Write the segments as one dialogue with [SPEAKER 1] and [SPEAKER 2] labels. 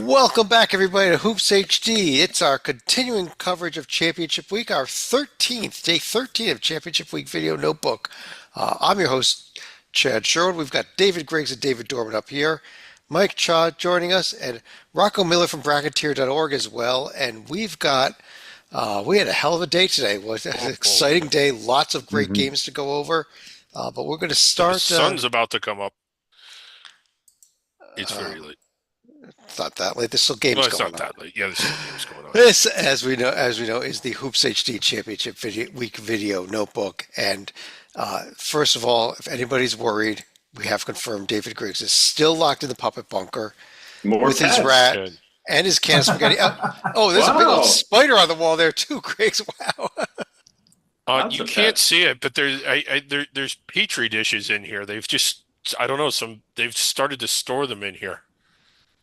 [SPEAKER 1] Welcome back, everybody, to Hoops HD. It's our continuing coverage of Championship Week, our 13th, day 13 of Championship Week Video Notebook. I'm your host, Chad Sherwood. We've got David Griggs and David Dorman up here, Mike Cha joining us, and Rocco Miller from Bracketeer.org as well. And we had a hell of a day today. It was an
[SPEAKER 2] Oh,
[SPEAKER 1] exciting day, lots of great
[SPEAKER 3] hmm
[SPEAKER 1] games to go over. But we're going to
[SPEAKER 2] the
[SPEAKER 1] start.
[SPEAKER 2] sun's about to come up. It's very
[SPEAKER 1] Um,
[SPEAKER 2] late.
[SPEAKER 1] not that late. There's still games
[SPEAKER 2] Well, it's
[SPEAKER 1] going
[SPEAKER 2] not
[SPEAKER 1] on.
[SPEAKER 2] that late. Yeah, there's still games going on.
[SPEAKER 1] This, as we know, is the Hoops HD Championship Week Video Notebook. And first of all, if anybody's worried, we have confirmed David Griggs is still locked in the puppet bunker
[SPEAKER 3] More
[SPEAKER 1] with his
[SPEAKER 3] pets.
[SPEAKER 1] rat
[SPEAKER 2] And
[SPEAKER 1] and his can of spaghetti. Oh, there's a big old
[SPEAKER 3] Wow,
[SPEAKER 1] spider on the wall there too, Griggs. Wow.
[SPEAKER 3] lots
[SPEAKER 2] you
[SPEAKER 3] of
[SPEAKER 2] can't
[SPEAKER 3] pets.
[SPEAKER 2] see it, but there's petri dishes in here. They've just I don't know they've started to store them in here.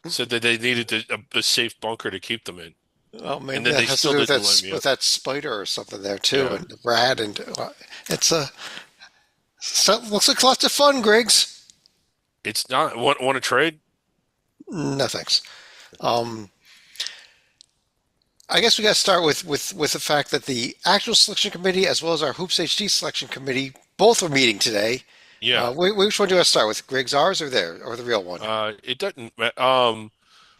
[SPEAKER 2] Said that they needed a safe bunker to keep them in,
[SPEAKER 1] Oh,
[SPEAKER 2] and
[SPEAKER 1] maybe
[SPEAKER 2] then
[SPEAKER 1] that
[SPEAKER 2] they
[SPEAKER 1] has to
[SPEAKER 2] still
[SPEAKER 1] do with
[SPEAKER 2] didn't let me
[SPEAKER 1] with
[SPEAKER 2] up.
[SPEAKER 1] that spider or something there too,
[SPEAKER 2] Yeah.
[SPEAKER 1] and the rat, and it's a looks like lots of fun, Griggs.
[SPEAKER 2] It's not want to trade?
[SPEAKER 1] No thanks. Um, I guess we got to start with the fact that the actual selection committee, as well as our Hoops HD selection committee, both are meeting today.
[SPEAKER 2] Yeah.
[SPEAKER 1] Which one do you want to start with? Griggs, ours, or the real one?
[SPEAKER 2] It doesn't.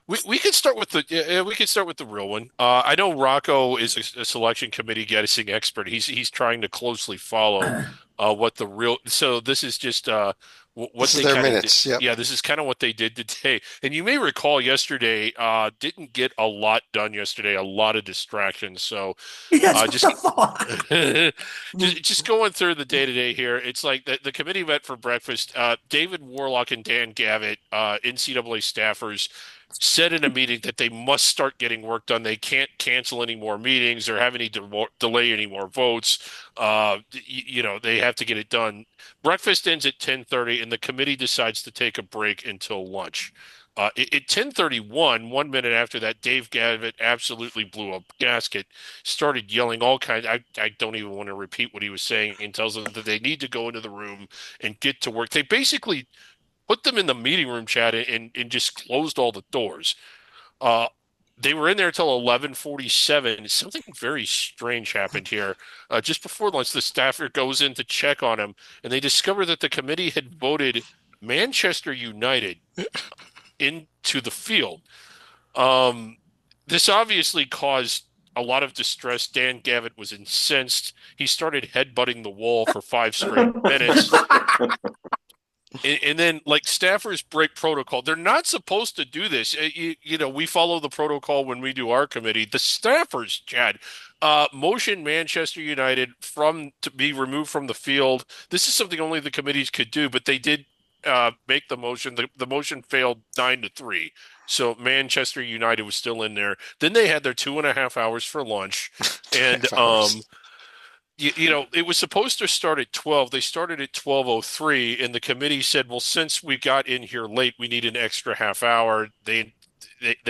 [SPEAKER 2] We could start with the we could start with the real one. I know Rocco is a selection committee guessing expert. He's trying to closely follow what the real. So this is just what
[SPEAKER 1] This is
[SPEAKER 2] they
[SPEAKER 1] their
[SPEAKER 2] kind of did.
[SPEAKER 1] minutes. Yep.
[SPEAKER 2] Yeah, this is kind of what they did today. And you may recall yesterday didn't get a lot done yesterday. A lot of distractions. So
[SPEAKER 3] Yes, what
[SPEAKER 2] just
[SPEAKER 3] the fuck?
[SPEAKER 2] just going through the day to day here. It's like the committee met for breakfast. David Warlock and Dan Gavitt, NCAA staffers, said in a meeting that they must start getting work done. They can't cancel any more meetings or have any delay any more votes. They have to get it done. Breakfast ends at 10:30, and the committee decides to take a break until lunch. At 10:31, 1 minute after that, Dave Gavitt absolutely blew a gasket, started yelling all kinds. I don't even want to repeat what he was saying, and tells them that they need to go into the room and get to work. They basically put them in the meeting room chat and just closed all the doors. Uh, they were in there until 11:47. Something very strange happened here. Just before lunch, the staffer goes in to check on him, and they discover that the committee had voted Manchester United into the field. Um, this obviously caused a lot of distress. Dan Gavitt was incensed. He started headbutting the wall for 5 straight minutes. And then, like, staffers break protocol. They're not supposed to do this. We follow the protocol when we do our committee. The staffers, Chad, motion Manchester United to be removed from the field. This is something only the committees could do, but they did make the motion. The motion failed 9-3. So Manchester United was still in there. Then they had their 2.5 hours for lunch, and
[SPEAKER 1] 2.5 hours.
[SPEAKER 2] it was supposed to start at 12. They started at 12:03, and the committee said, "Well, since we got in here late, we need an extra half hour." They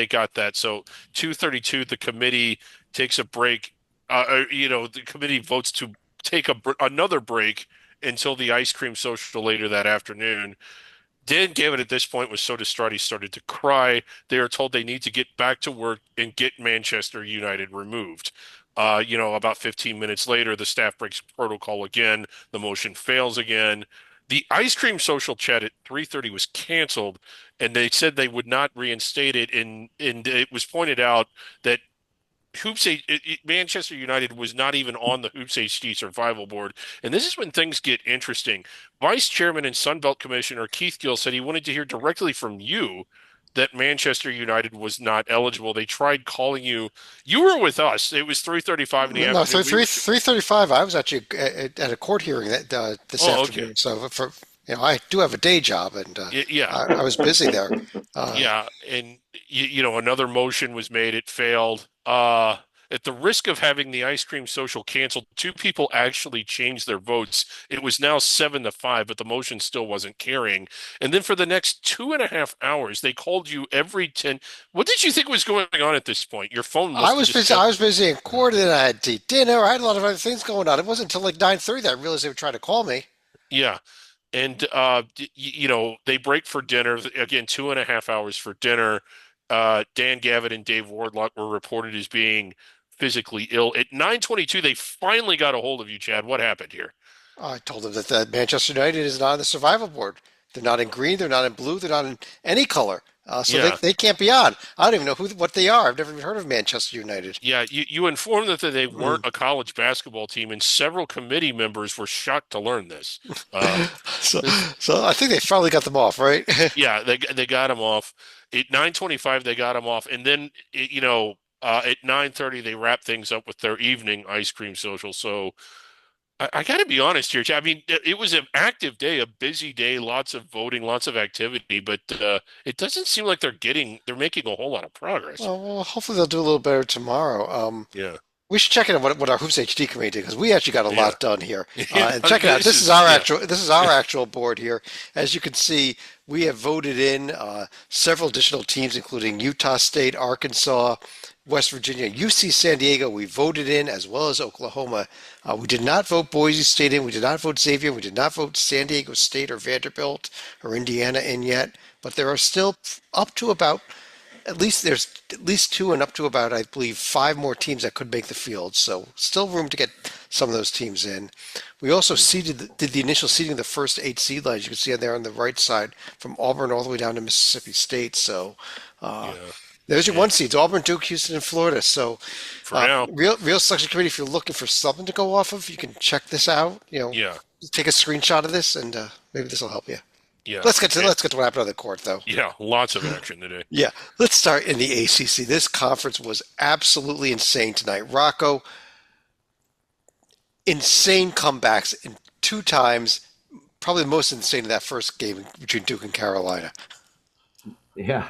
[SPEAKER 2] got that. So 2:32, the committee takes a break. The committee votes to take another break until the ice cream social later that afternoon. Dan Gavin at this point was so distraught he started to cry. They are told they need to get back to work and get Manchester United removed. About 15 minutes later, the staff breaks protocol again. The motion fails again. The ice cream social chat at 3:30 was canceled, and they said they would not reinstate it. And it was pointed out that Manchester United was not even on the Hoops HD survival board. And this is when things get interesting. Vice Chairman and Sunbelt Commissioner Keith Gill said he wanted to hear directly from you that Manchester United was not eligible. They tried calling you. You were with us. It was 3:35 in the
[SPEAKER 1] No,
[SPEAKER 2] afternoon. We were
[SPEAKER 1] 3:35. I was actually at a court hearing this
[SPEAKER 2] Oh, okay.
[SPEAKER 1] afternoon. So I do have a day job, and
[SPEAKER 2] Yeah.
[SPEAKER 1] I was busy there.
[SPEAKER 2] Yeah, and another motion was made. It failed. At the risk of having the ice cream social canceled, two people actually changed their votes. It was now 7-5, but the motion still wasn't carrying. And then for the next 2.5 hours, they called you every 10. What did you think was going on at this point? Your phone
[SPEAKER 1] I
[SPEAKER 2] must have
[SPEAKER 1] was
[SPEAKER 2] just
[SPEAKER 1] busy.
[SPEAKER 2] kept.
[SPEAKER 1] I was busy in court, and then I had to eat dinner. I had a lot of other things going on. It wasn't until like 9:30 that I realized they were trying to call me.
[SPEAKER 2] Yeah. And they break for dinner again, 2.5 hours for dinner. Dan Gavitt and Dave Wardlock were reported as being physically ill. At 9:22, they finally got a hold of you, Chad. What happened here?
[SPEAKER 1] I told them that Manchester United is not on the survival board. They're not in green. They're not in blue. They're not in any color. So
[SPEAKER 2] Yeah.
[SPEAKER 1] they can't be on. I don't even know what they are. I've never even heard of Manchester United.
[SPEAKER 2] Yeah, you informed that they weren't a college basketball team, and several committee members were shocked to learn this. Uh,
[SPEAKER 1] So, so I think they finally got them off, right?
[SPEAKER 2] yeah, they got him off. At 9:25, they got him off, and then at 9:30 they wrapped things up with their evening ice cream social. So I got to be honest here, Chad. I mean, it was an active day, a busy day, lots of voting, lots of activity, but it doesn't seem like they're making a whole lot of progress.
[SPEAKER 1] Well, hopefully they'll do a little better tomorrow.
[SPEAKER 2] Yeah,
[SPEAKER 1] We should check in on what our Hoops HD committee did because we actually got a
[SPEAKER 2] yeah,
[SPEAKER 1] lot done here.
[SPEAKER 2] yeah.
[SPEAKER 1] And check it out.
[SPEAKER 2] This is yeah.
[SPEAKER 1] This is our actual board here. As you can see, we have voted in several additional teams, including Utah State, Arkansas, West Virginia, UC San Diego. We voted in as well as Oklahoma. We did not vote Boise State in. We did not vote Xavier. We did not vote San Diego State or Vanderbilt or Indiana in yet. But there are still up to about there's at least two and up to about I believe five more teams that could make the field. So still room to get some of those teams in. We also did the initial seeding of the first 8 seed lines. You can see on there on the right side from Auburn all the way down to Mississippi State. So uh,
[SPEAKER 2] Yeah.
[SPEAKER 1] there's your
[SPEAKER 2] Yeah.
[SPEAKER 1] one seeds: Auburn, Duke, Houston, and Florida. So
[SPEAKER 2] For now,
[SPEAKER 1] real selection committee. If you're looking for something to go off of, you can check this out.
[SPEAKER 2] yeah,
[SPEAKER 1] Take a screenshot of this, and maybe this will help you.
[SPEAKER 2] yeah,
[SPEAKER 1] Let's get to what happened on the court, though.
[SPEAKER 2] yeah. Lots of action today.
[SPEAKER 1] Yeah, let's start in the ACC. This conference was absolutely insane tonight. Rocco, insane comebacks in 2 times. Probably the most insane of that first game between Duke and Carolina.
[SPEAKER 3] Yeah.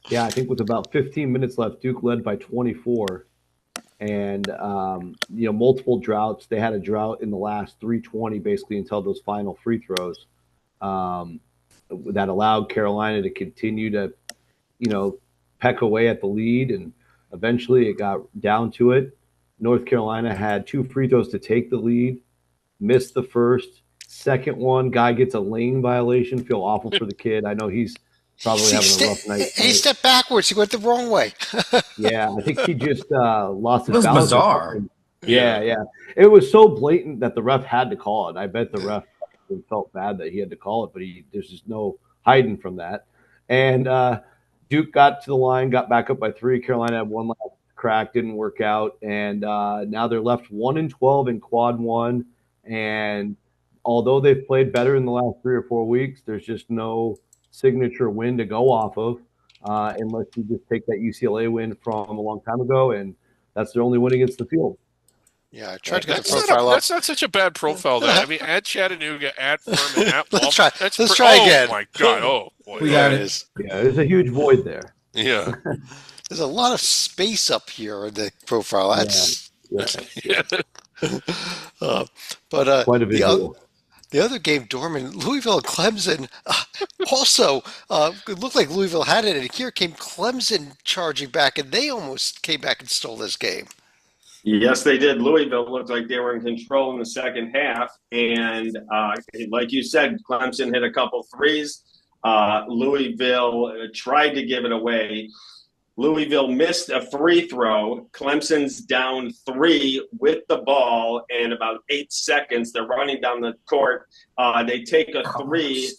[SPEAKER 3] Yeah. I think with about 15 minutes left, Duke led by 24. And, multiple droughts. They had a drought in the last 320 basically until those final free throws um, that allowed Carolina to continue to, peck away at the lead. And eventually it got down to it. North Carolina had 2 free throws to take the lead, missed the first. Second one, guy gets a lane violation. Feel awful for the kid. I know he's probably having a rough night.
[SPEAKER 1] He stepped backwards. He went the wrong way.
[SPEAKER 3] Yeah, I think he just lost his
[SPEAKER 4] It was
[SPEAKER 3] balance.
[SPEAKER 4] bizarre.
[SPEAKER 3] Yeah. It was so blatant that the ref had to call it. I bet the ref felt bad that he had to call it, but there's just no hiding from that. And Duke got to the line, got back up by 3. Carolina had one last crack, didn't work out, and now they're left 1-12 in quad one. And although they've played better in the last 3 or 4 weeks, there's just no signature win to go off of unless you just take that UCLA win from a long time ago, and that's their only win against the field.
[SPEAKER 1] Yeah, I tried to get the
[SPEAKER 2] That's
[SPEAKER 1] profile up.
[SPEAKER 2] that's not such a bad profile. There. I mean, at Chattanooga, at Furman, at
[SPEAKER 1] Let's
[SPEAKER 2] Auburn.
[SPEAKER 1] try.
[SPEAKER 2] That's
[SPEAKER 1] Let's try again.
[SPEAKER 2] Oh my God! Oh boy!
[SPEAKER 4] We
[SPEAKER 1] There
[SPEAKER 4] got
[SPEAKER 1] it
[SPEAKER 4] it.
[SPEAKER 1] is.
[SPEAKER 3] Yeah, there's a huge void there.
[SPEAKER 2] Yeah.
[SPEAKER 1] There's a lot of space up here in the profile. That's
[SPEAKER 3] Yeah,
[SPEAKER 1] uh, but
[SPEAKER 3] quite a
[SPEAKER 1] the other.
[SPEAKER 3] visual.
[SPEAKER 1] The other game, Dorman, Louisville and Clemson, also it looked like Louisville had it, and here came Clemson charging back, and they almost came back and stole this game.
[SPEAKER 5] Yes, they did. Louisville looked like they were in control in the second half. And like you said, Clemson hit a couple threes. Louisville tried to give it away. Louisville missed a free throw. Clemson's down 3 with the ball, and about 8 seconds, they're running down the court. They take a 3.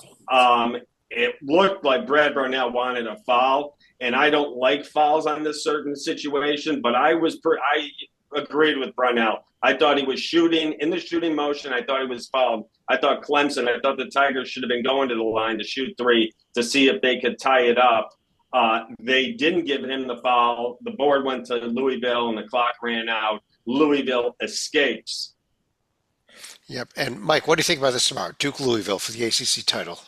[SPEAKER 5] It looked like Brad Brownell wanted a foul, and I don't like fouls on this certain situation, but I agreed with Brownell. I thought he was shooting in the shooting motion. I thought he was fouled. I thought the Tigers should have been going to the line to shoot 3 to see if they could tie it up. They didn't give him the foul. The board went to Louisville, and the clock ran out. Louisville escapes.
[SPEAKER 1] Yep. And Mike, what do you think about this tomorrow? Duke Louisville for the ACC title.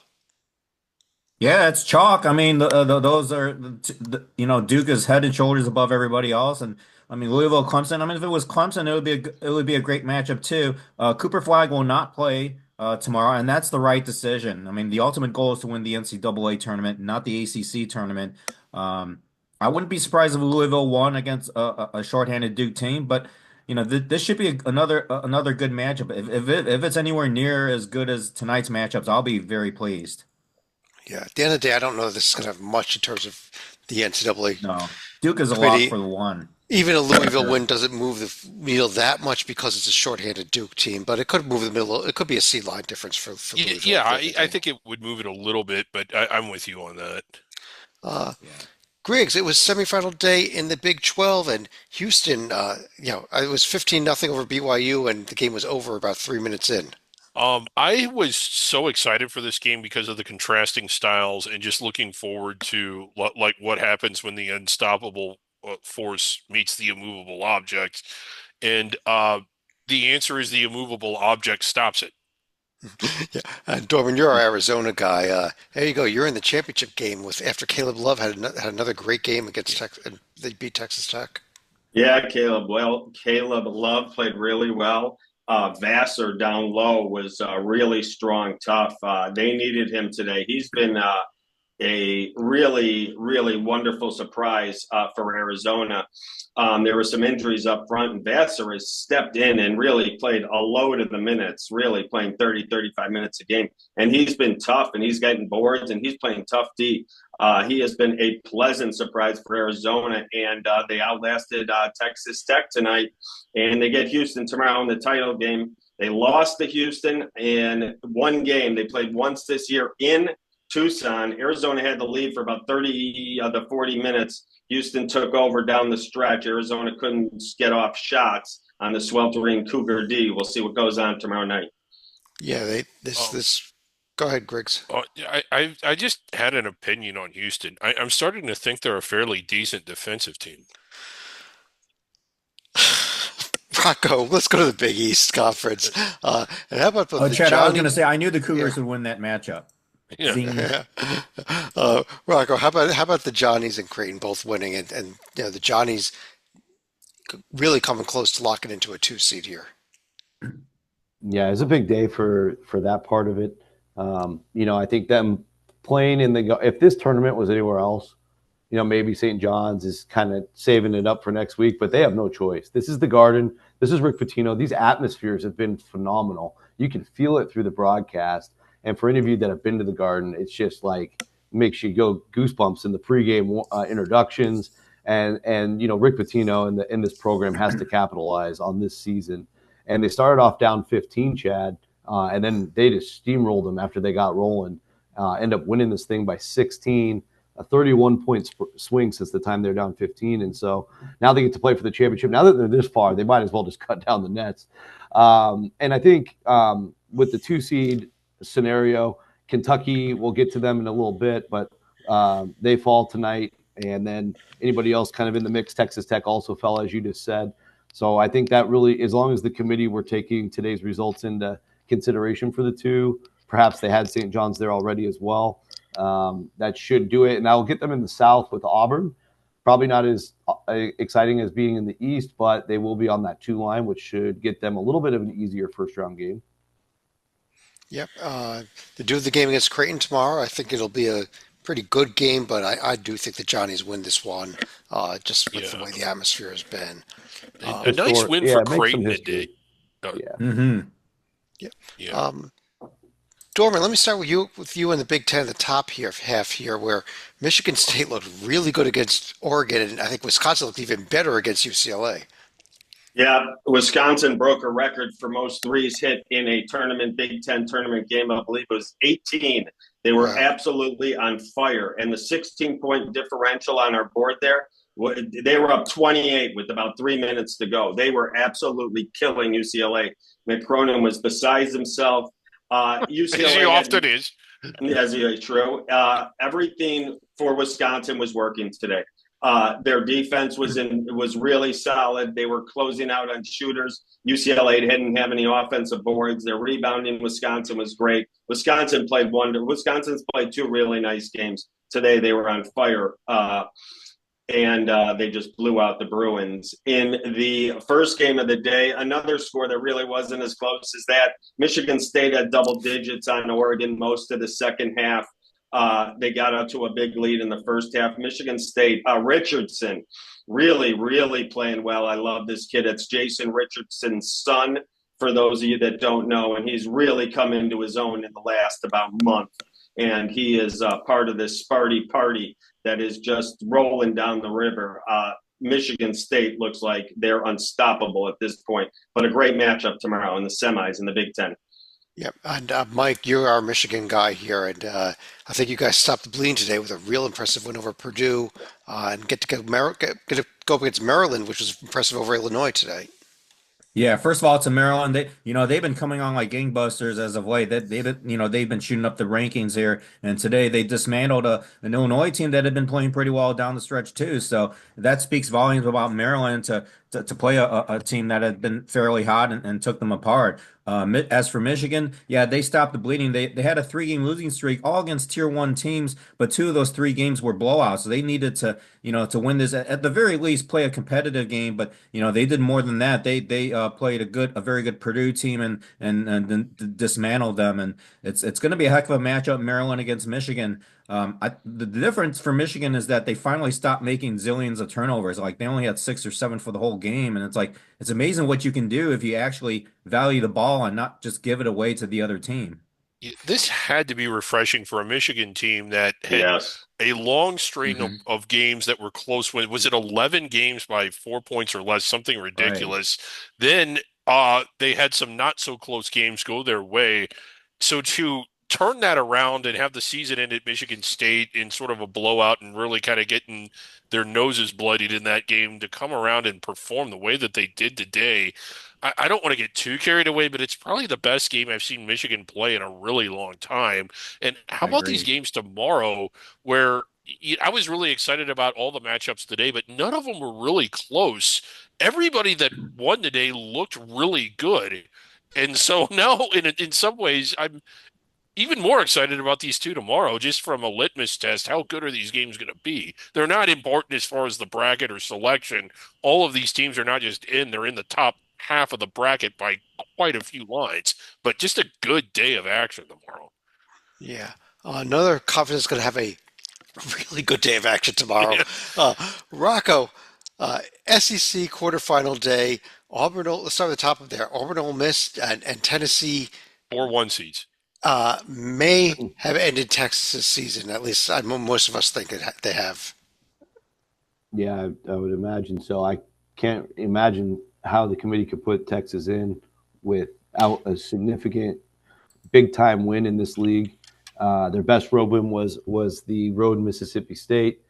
[SPEAKER 4] Yeah, it's chalk. I mean, those are, Duke is head and shoulders above everybody else, and I mean Louisville, Clemson. I mean, if it was Clemson, it would be a great matchup too. Cooper Flag will not play tomorrow, and that's the right decision. I mean, the ultimate goal is to win the NCAA tournament, not the ACC tournament. I wouldn't be surprised if Louisville won against a shorthanded Duke team, but this should be another good matchup. If it's anywhere near as good as tonight's matchups, I'll be very pleased.
[SPEAKER 1] Yeah. At the end of the day, I don't know if this is going to have much in terms of the NCAA
[SPEAKER 4] No, Duke is a lock
[SPEAKER 1] committee.
[SPEAKER 4] for the one.
[SPEAKER 1] Even a
[SPEAKER 4] For
[SPEAKER 1] Louisville
[SPEAKER 4] sure.
[SPEAKER 1] win doesn't move the needle that much because it's a shorthanded Duke team, but it could move the middle. It could be a seed line difference for Louisville
[SPEAKER 2] Yeah,
[SPEAKER 1] if
[SPEAKER 2] I
[SPEAKER 1] anything.
[SPEAKER 2] think it would move it a little bit, but I'm with you on that.
[SPEAKER 1] Uh,
[SPEAKER 4] Yeah.
[SPEAKER 1] Griggs, it was semifinal day in the Big 12, and Houston, it was 15-0 over BYU, and the game was over about 3 minutes in.
[SPEAKER 2] I was so excited for this game because of the contrasting styles and just looking forward to like what happens when the unstoppable force meets the immovable object. And the answer is the immovable object stops it.
[SPEAKER 1] Yeah, Dorman, you're our Arizona guy. There you go. You're in the championship game with after Caleb Love had another great game against Texas, and they beat Texas Tech.
[SPEAKER 5] Yeah, Caleb. Well, Caleb Love played really well. Vassar down low was really strong, tough. They needed him today. He's been a really, really wonderful surprise for Arizona. There were some injuries up front, and Vassar has stepped in and really played a load of the minutes, really playing 30, 35 minutes a game. And he's been tough, and he's getting boards, and he's playing tough D. He has been a pleasant surprise for Arizona, and they outlasted Texas Tech tonight, and they get Houston tomorrow in the title game. They lost to Houston in one game. They played once this year in Tucson. Arizona had the lead for about 30 of the 40 minutes. Houston took over down the stretch. Arizona couldn't get off shots on the sweltering Cougar D. We'll see what goes on tomorrow night.
[SPEAKER 1] Yeah, they this
[SPEAKER 2] Oh,
[SPEAKER 1] this. Go ahead, Griggs.
[SPEAKER 2] I just had an opinion on Houston. I'm starting to think they're a fairly decent defensive team.
[SPEAKER 1] Rocco, let's go to the Big East Conference. And how about
[SPEAKER 4] Oh,
[SPEAKER 1] the
[SPEAKER 4] Chad, I was
[SPEAKER 1] Johnny?
[SPEAKER 4] going to say I knew the Cougars
[SPEAKER 1] Yeah.
[SPEAKER 4] would win that matchup.
[SPEAKER 2] Yeah.
[SPEAKER 4] Zing.
[SPEAKER 1] Rocco, how about the Johnnies and Creighton both winning, and the Johnnies really coming close to locking into a 2 seed here.
[SPEAKER 3] Yeah, it's a big day for that part of it. I think them playing in if this tournament was anywhere else, maybe St. John's is kind of saving it up for next week, but they have no choice. This is the Garden. This is Rick Pitino. These atmospheres have been phenomenal. You can feel it through the broadcast. And for any of you that have been to the Garden, it's just like makes you go goosebumps in the pregame introductions. And Rick Pitino in this program has to capitalize on this season. And they started off down 15, Chad, and then they just steamrolled them after they got rolling. End up winning this thing by 16, a 31-point swing since the time they're down 15. And so now they get to play for the championship. Now that they're this far, they might as well just cut down the nets. And I think with the 2 seed scenario, Kentucky, we'll get to them in a little bit, but they fall tonight. And then anybody else kind of in the mix, Texas Tech also fell, as you just said. So I think that really, as long as the committee were taking today's results into consideration for the two, perhaps they had St. John's there already as well. That should do it. And I'll get them in the South with Auburn. Probably not as exciting as being in the East, but they will be on that 2 line, which should get them a little bit of an easier first-round game.
[SPEAKER 1] Yep. They do the game against Creighton tomorrow. I think it'll be a pretty good game, but I do think the Johnnies win this one, just with the
[SPEAKER 2] Yeah.
[SPEAKER 1] way the atmosphere has been.
[SPEAKER 2] A nice win for
[SPEAKER 3] it makes some
[SPEAKER 2] Creighton
[SPEAKER 3] history.
[SPEAKER 2] today.
[SPEAKER 3] Yeah.
[SPEAKER 4] Mm-hmm.
[SPEAKER 2] Yeah.
[SPEAKER 1] Dorman, let me start with you in the Big Ten, the top half here, where Michigan State looked really good against Oregon, and I think Wisconsin looked even better against UCLA.
[SPEAKER 5] Yeah, Wisconsin broke a record for most threes hit in a tournament, Big Ten tournament game. I believe it was 18. They were
[SPEAKER 1] Wow.
[SPEAKER 5] absolutely on fire. And the 16-point differential on our board there, they were up 28 with about 3 minutes to go. They were absolutely killing UCLA. Mick Cronin was beside himself. UCLA,
[SPEAKER 2] As he often is.
[SPEAKER 5] as is true. Everything for Wisconsin was working today. Their defense was really solid. They were closing out on shooters. UCLA didn't have any offensive boards. Their rebounding, Wisconsin was great. Wisconsin's played 2 really nice games today. They were on fire. And they just blew out the Bruins. In the first game of the day, another score that really wasn't as close as that. Michigan State had double digits on Oregon most of the second half. They got out to a big lead in the first half. Michigan State, Richardson, really, really playing well. I love this kid. It's Jason Richardson's son, for those of you that don't know, and he's really come into his own in the last about month. and he is part of this Sparty party that is just rolling down the river. Michigan State looks like they're unstoppable at this point, but a great matchup tomorrow in the semis in the Big Ten.
[SPEAKER 1] Yep. And Mike, you're our Michigan guy here, and I think you guys stopped the bleeding today with a real impressive win over Purdue, and get to get to go up against Maryland, which was impressive over Illinois today.
[SPEAKER 4] Yeah, first of all, to Maryland, they've been coming on like gangbusters as of late. They've been shooting up the rankings here, and today they dismantled an Illinois team that had been playing pretty well down the stretch too. So that speaks volumes about Maryland to play a team that had been fairly hot and took them apart. As for Michigan, yeah, they stopped the bleeding. They had a 3-game losing streak, all against Tier 1 teams, but 2 of those 3 games were blowouts. So they needed to win this at the very least, play a competitive game. But they did more than that. They played a very good Purdue team and then dismantled them. And it's going to be a heck of a matchup, Maryland against Michigan. The difference for Michigan is that they finally stopped making zillions of turnovers. Like they only had 6 or 7 for the whole game, and it's amazing what you can do if you actually value the ball and not just give it away to the other team.
[SPEAKER 2] This had to be refreshing for a Michigan team that had
[SPEAKER 5] Yes.
[SPEAKER 2] a long string
[SPEAKER 4] hmm
[SPEAKER 2] of games that were close. Was it 11 games by 4 points or less? Something
[SPEAKER 4] Right.
[SPEAKER 2] ridiculous. Then they had some not so close games go their way. So to turn that around and have the season end at Michigan State in sort of a blowout and really kind of getting their noses bloodied in that game, to come around and perform the way that they did today, I don't want to get too carried away, but it's probably the best game I've seen Michigan play in a really long time. And how
[SPEAKER 4] I
[SPEAKER 2] about these
[SPEAKER 4] agree.
[SPEAKER 2] games tomorrow where I was really excited about all the matchups today, but none of them were really close. Everybody that won today looked really good. And so now, in some ways, I'm even more excited about these two tomorrow, just from a litmus test. How good are these games going to be? They're not important as far as the bracket or selection. All of these teams are not just they're in the top half of the bracket by quite a few lines, but just a good day of action tomorrow.
[SPEAKER 1] Yeah. Another conference is going to have a really good day of action tomorrow.
[SPEAKER 2] Yeah,
[SPEAKER 1] Uh, Rocco, SEC quarterfinal day. Let's start at the top of there. Auburn, Ole Miss, and Tennessee
[SPEAKER 2] 4-1 seeds.
[SPEAKER 1] may have ended Texas's season. At least most of us think they have.
[SPEAKER 3] Yeah, I would imagine so. I can't imagine how the committee could put Texas in without a significant big time win in this league. Their best road win was the road in Mississippi State.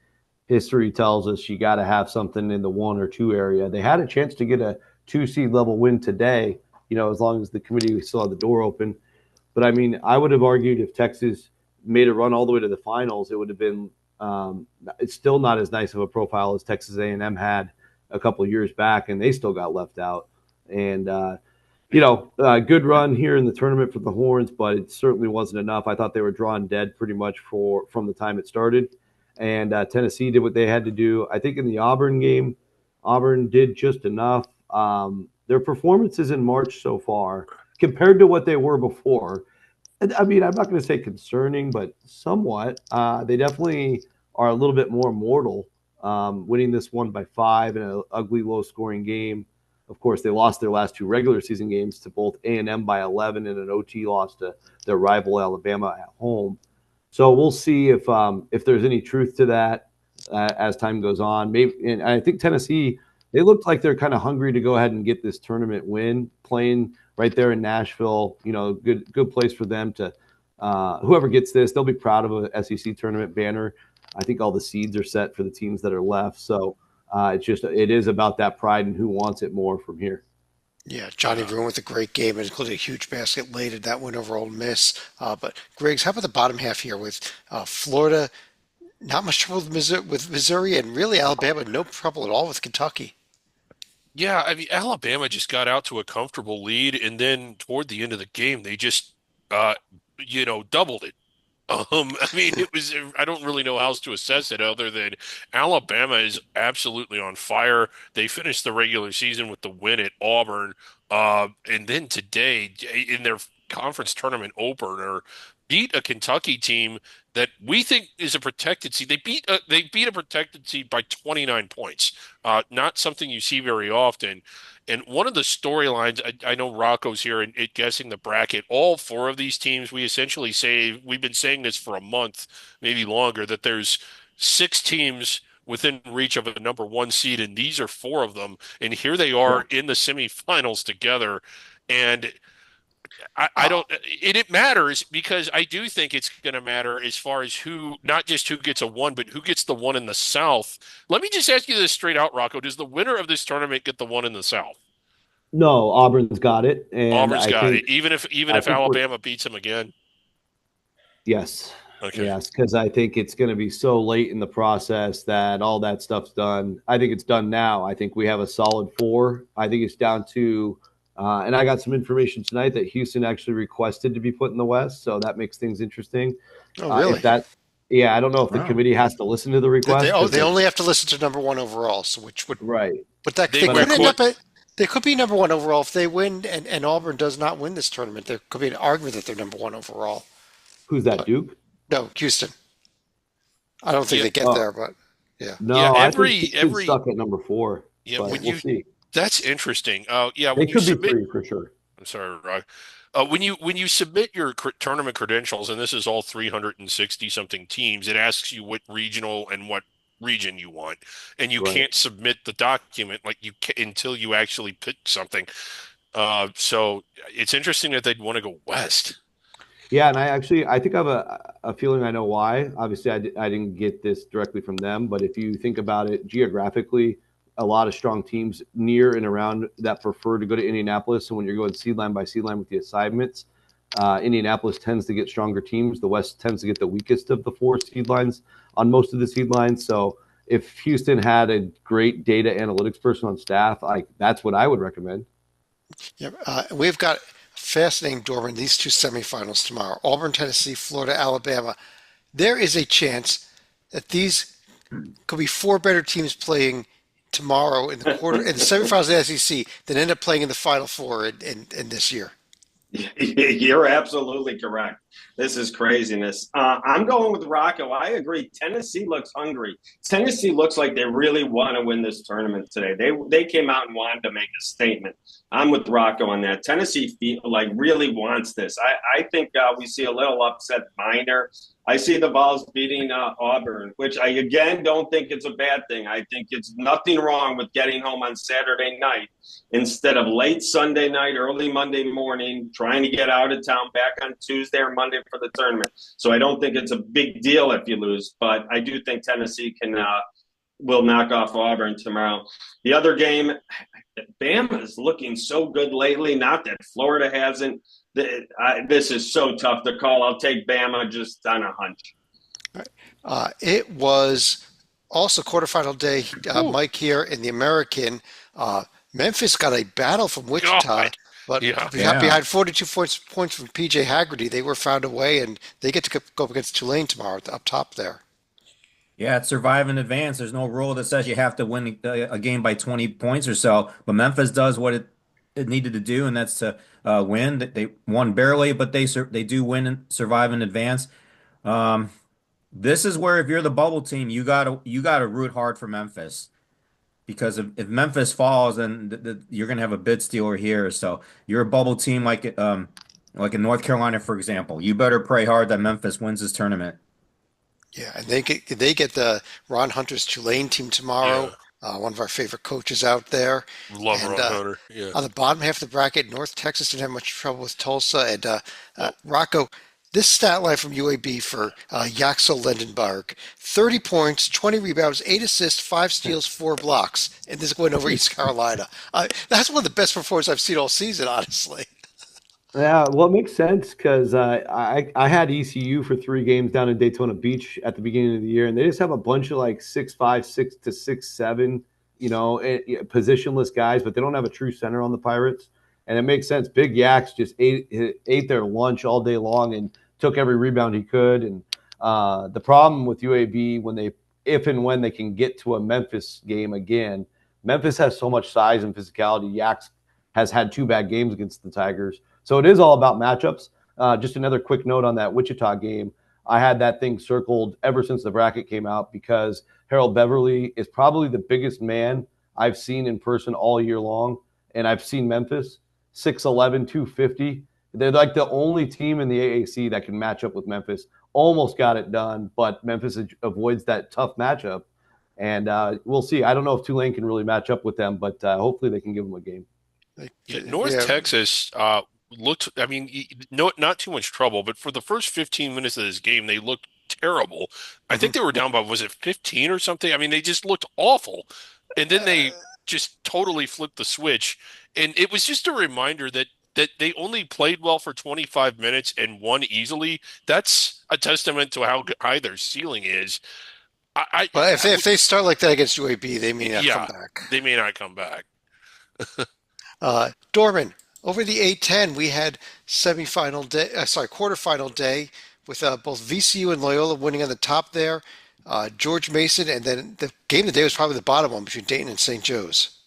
[SPEAKER 3] History tells us you got to have something in the 1 or 2 area. They had a chance to get a 2 seed level win today, as long as the committee still had the door open. But I mean, I would have argued if Texas made a run all the way to the finals, it would have been. It's still not as nice of a profile as Texas A&M had a couple of years back, and they still got left out. And good run here in the tournament for the Horns, but it certainly wasn't enough. I thought they were drawn dead pretty much from the time it started. And Tennessee did what they had to do. I think in the Auburn game, Auburn did just enough. Their performances in March so far, compared to what they were before, I mean, I'm not going to say concerning, but somewhat. They definitely are a little bit more mortal, winning this one by 5 in an ugly, low-scoring game. Of course, they lost their last 2 regular season games to both A&M by 11 and an OT loss to their rival Alabama at home. So we'll see if there's any truth to that as time goes on. Maybe, and I think Tennessee, they looked like they're kind of hungry to go ahead and get this tournament win, playing right there in Nashville. Good place for them to. Whoever gets this, they'll be proud of a SEC tournament banner. I think all the seeds are set for the teams that are left. So it is about that pride and who wants it more from here.
[SPEAKER 1] Yeah, Johnny Vroom with a great game, including a huge basket late in that win over Ole Miss. But Griggs, how about the bottom half here with Florida? Not much trouble with Missouri, and really Alabama, no trouble at all with Kentucky.
[SPEAKER 2] Yeah, I mean, Alabama just got out to a comfortable lead, and then toward the end of the game, they just, uh, doubled it. I mean, I don't really know how else to assess it other than Alabama is absolutely on fire. They finished the regular season with the win at Auburn. And then today, in their conference tournament opener, beat a Kentucky team that we think is a protected seed. They beat a protected seed by 29 points. Not something you see very often. And one of the storylines, I know Rocco's here and guessing the bracket. All four of these teams, we essentially say we've been saying this for a month, maybe longer, that there's 6 teams within reach of a number 1 seed, and these are 4 of them. And here they are in the semifinals together. And I don't, it matters because I do think it's going to matter as far as who, not just who gets a 1, but who gets the 1 in the South. Let me just ask you this straight out, Rocco. Does the winner of this tournament get the 1 in the South?
[SPEAKER 3] No, Auburn's got it. And
[SPEAKER 2] Auburn's
[SPEAKER 3] I
[SPEAKER 2] got
[SPEAKER 3] think,
[SPEAKER 2] it, even if Alabama beats them again.
[SPEAKER 3] Yes.
[SPEAKER 2] Okay.
[SPEAKER 3] Yes, because I think it's going to be so late in the process that all that stuff's done. I think it's done now. I think we have a solid 4. I think it's down to and I got some information tonight that Houston actually requested to be put in the West, so that makes things interesting.
[SPEAKER 1] Oh, really?
[SPEAKER 3] I don't know if the committee has to listen to the request.
[SPEAKER 1] They only have to listen to number 1 overall, so which would
[SPEAKER 3] right.
[SPEAKER 1] But they could be number 1 overall if they win, and Auburn does not win this tournament. There could be an argument that they're number 1 overall.
[SPEAKER 3] Who's that, Duke?
[SPEAKER 1] No, Houston. I don't think they get there, but yeah.
[SPEAKER 3] No,
[SPEAKER 2] Yeah,
[SPEAKER 3] I think Houston's stuck at number 4.
[SPEAKER 2] Yeah,
[SPEAKER 3] but we'll see.
[SPEAKER 2] That's interesting. Yeah,
[SPEAKER 3] they could be 3 for sure.
[SPEAKER 2] I'm sorry, Rock. When you submit your tournament credentials, and this is all 360 something teams, it asks you what regional and what region you want, and you can't submit the document until you actually pick something. So it's interesting that they'd want to go West.
[SPEAKER 3] Yeah, and I think I have a feeling I know why. Obviously, I didn't get this directly from them, but if you think about it geographically, a lot of strong teams near and around that prefer to go to Indianapolis. So when you're going seed line by seed line with the assignments, Indianapolis tends to get stronger teams. The West tends to get the weakest of the 4 seed lines on most of the seed lines. So if Houston had a great data analytics person on staff, that's what I would recommend.
[SPEAKER 1] Yeah, we've got fascinating, Dorman, these 2 semifinals tomorrow. Auburn, Tennessee, Florida, Alabama. There is a chance that these could be 4 better teams playing tomorrow in the semifinals of the SEC than end up playing in the Final Four in this year.
[SPEAKER 5] You're absolutely correct. This is craziness. I'm going with Rocco. I agree. Tennessee looks hungry. Tennessee looks like they really want to win this tournament today. They came out and wanted to make a statement. I'm with Rocco on that. Tennessee really wants this. I think we see a little upset minor. I see the Vols beating Auburn, which I, again, don't think it's a bad thing. I think it's nothing wrong with getting home on Saturday night instead of late Sunday night, early Monday morning, trying to get out of town back on Tuesday or Monday for the tournament. So I don't think it's a big deal if you lose, but I do think Tennessee will knock off Auburn tomorrow. The other game, Bama is looking so good lately. Not that Florida hasn't. This is so tough to call. I'll take Bama just on a hunch.
[SPEAKER 1] It was also quarterfinal day, Mike, here in the American. Memphis got a battle from Wichita, but behind 42 points from P.J. Haggerty, they were found a way, and they get to go up against Tulane tomorrow up top there.
[SPEAKER 4] Yeah, it's survive in advance. There's no rule that says you have to win a game by 20 points or so, but Memphis does what it needed to do, and that's to win. They won barely, but they do win and survive in advance. This is where if you're the bubble team, you gotta root hard for Memphis, because if Memphis falls, then you're gonna have a bid stealer here. So you're a bubble team like in North Carolina, for example. You better pray hard that Memphis wins this tournament.
[SPEAKER 1] Yeah, and they get the Ron Hunter's Tulane team tomorrow. Yeah. One of our favorite coaches out there.
[SPEAKER 2] Love Ron Hunter. Yeah.
[SPEAKER 1] On the bottom half of the bracket, North Texas didn't have much trouble with Tulsa. And Rocco, this stat line from UAB for Yaxel Lendenberg: 30 points, 20 rebounds, 8 assists, 5 steals, 4 blocks, and this win over East Carolina. That's one of the best performances I've seen all season, honestly.
[SPEAKER 3] Yeah, well, it makes sense because I had ECU for 3 games down in Daytona Beach at the beginning of the year, and they just have a bunch of 6'5", 6 to 6'7", positionless guys, but they don't have a true center on the Pirates, and it makes sense. Big Yaks just ate their lunch all day long and took every rebound he could. And the problem with UAB if and when they can get to a Memphis game again, Memphis has so much size and physicality. Yaks has had 2 bad games against the Tigers. So it is all about matchups. Just another quick note on that Wichita game. I had that thing circled ever since the bracket came out because Harold Beverly is probably the biggest man I've seen in person all year long. And I've seen Memphis, 6'11", 250. They're like the only team in the AAC that can match up with Memphis. Almost got it done, but Memphis avoids that tough matchup. And we'll see. I don't know if Tulane can really match up with them, but hopefully they can give them a game.
[SPEAKER 2] Yeah, North Texas looked, I mean, no, not too much trouble, but for the first 15 minutes of this game, they looked terrible. I think they were down by, was it 15 or something? I mean, they just looked awful. And then they just totally flipped the switch. And it was just a reminder that they only played well for 25 minutes and won easily. That's a testament to how high their ceiling is.
[SPEAKER 1] But if they start like that against UAB, they may not
[SPEAKER 2] yeah,
[SPEAKER 1] come back.
[SPEAKER 2] they may not come back.
[SPEAKER 1] Dorman, over the A10, we had quarterfinal day with both VCU and Loyola winning on the top there. George Mason, and then the game of the day was probably the bottom one between Dayton and St. Joe's.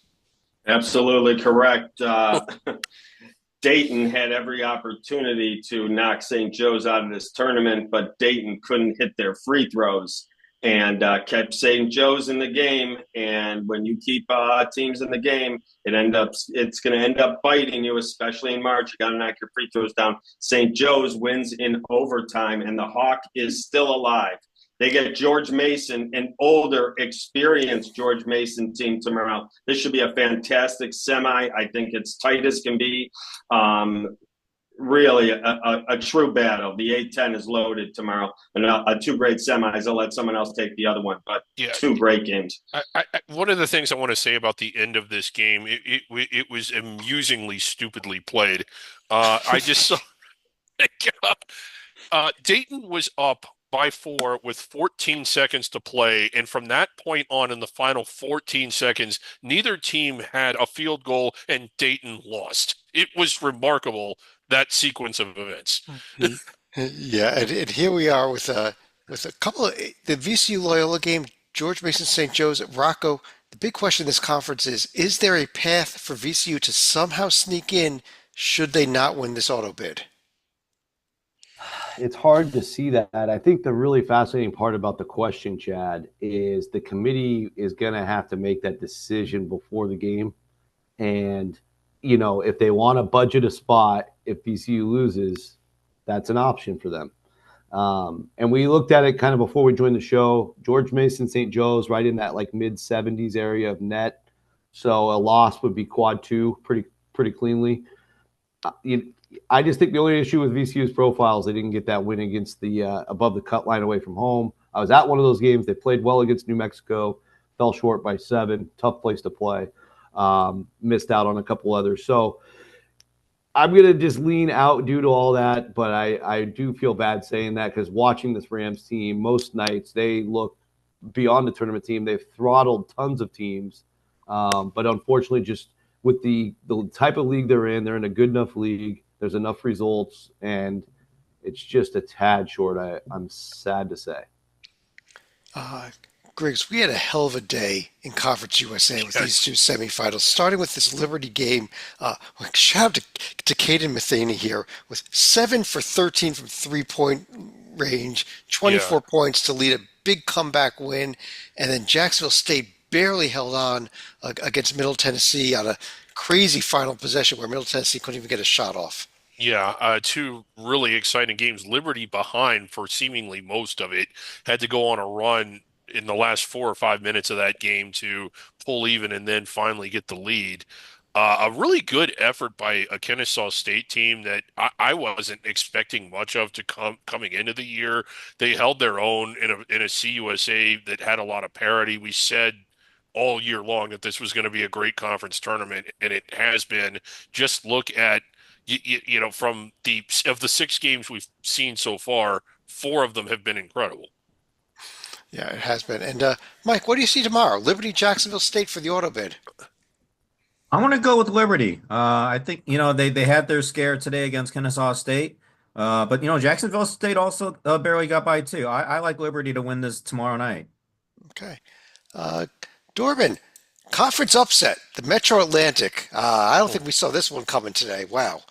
[SPEAKER 5] Absolutely correct. Dayton had every opportunity to knock St. Joe's out of this tournament, but Dayton couldn't hit their free throws and kept St. Joe's in the game. And when you keep teams in the game, it's going to end up biting you, especially in March. You got to knock your free throws down. St. Joe's wins in overtime, and the Hawk is still alive. They get George Mason, an older, experienced George Mason team tomorrow. This should be a fantastic semi. I think it's tight as can be. Really a true battle. The A10 is loaded tomorrow. And two great semis. I'll let someone else take the other one, but
[SPEAKER 2] Yeah.
[SPEAKER 5] two great games.
[SPEAKER 2] One of the things I want to say about the end of this game, it was amusingly stupidly played. I just saw Dayton was up by 4 with 14 seconds to play, and from that point on, in the final 14 seconds, neither team had a field goal, and Dayton lost. It was remarkable, that sequence of events.
[SPEAKER 1] Yeah, and here we are with a couple of the VCU Loyola game, George Mason St. Joe's at Rocco. The big question in this conference is there a path for VCU to somehow sneak in should they not win this auto bid?
[SPEAKER 3] It's hard to see that. I think the really fascinating part about the question, Chad, is the committee is going to have to make that decision before the game. And, if they want to budget a spot, if VCU loses, that's an option for them. And we looked at it kind of before we joined the show. George Mason St. Joe's right in that like mid 70s area of net. So a loss would be quad 2 pretty cleanly. I just think the only issue with VCU's profile is they didn't get that win against the above the cut line away from home. I was at one of those games. They played well against New Mexico, fell short by 7. Tough place to play. Missed out on a couple others. So I'm going to just lean out due to all that, but I do feel bad saying that because watching this Rams team, most nights they look beyond the tournament team. They've throttled tons of teams, but unfortunately just with the type of league they're in a good enough league. There's enough results, and it's just a tad short. I'm sad to say.
[SPEAKER 1] Griggs, we had a hell of a day in Conference USA with these two semifinals, starting with this Liberty game. Shout out to Caden Matheny here with 7 for 13 from three-point range, 24 points to lead a big comeback win, and then Jacksonville State barely held on against Middle Tennessee on a crazy final possession where Middle Tennessee couldn't even get a shot off.
[SPEAKER 2] Yeah, two really exciting games. Liberty behind for seemingly most of it, had to go on a run in the last 4 or 5 minutes of that game to pull even and then finally get the lead. A really good effort by a Kennesaw State team that I wasn't expecting much of to coming into the year. They held their own in a CUSA that had a lot of parity. We said all year long that this was going to be a great conference tournament, and it has been. Just look at from the 6 games we've seen so far, 4 of them have been incredible.
[SPEAKER 1] Yeah, it has been. And Mike, what do you see tomorrow? Liberty, Jacksonville State for the auto bid.
[SPEAKER 4] I want to go with Liberty. I think they had their scare today against Kennesaw State, but Jacksonville State also barely got by too. I like Liberty to win this tomorrow night.
[SPEAKER 1] Okay, Dorman, conference upset, the Metro Atlantic. I don't think we saw this one coming today. Wow.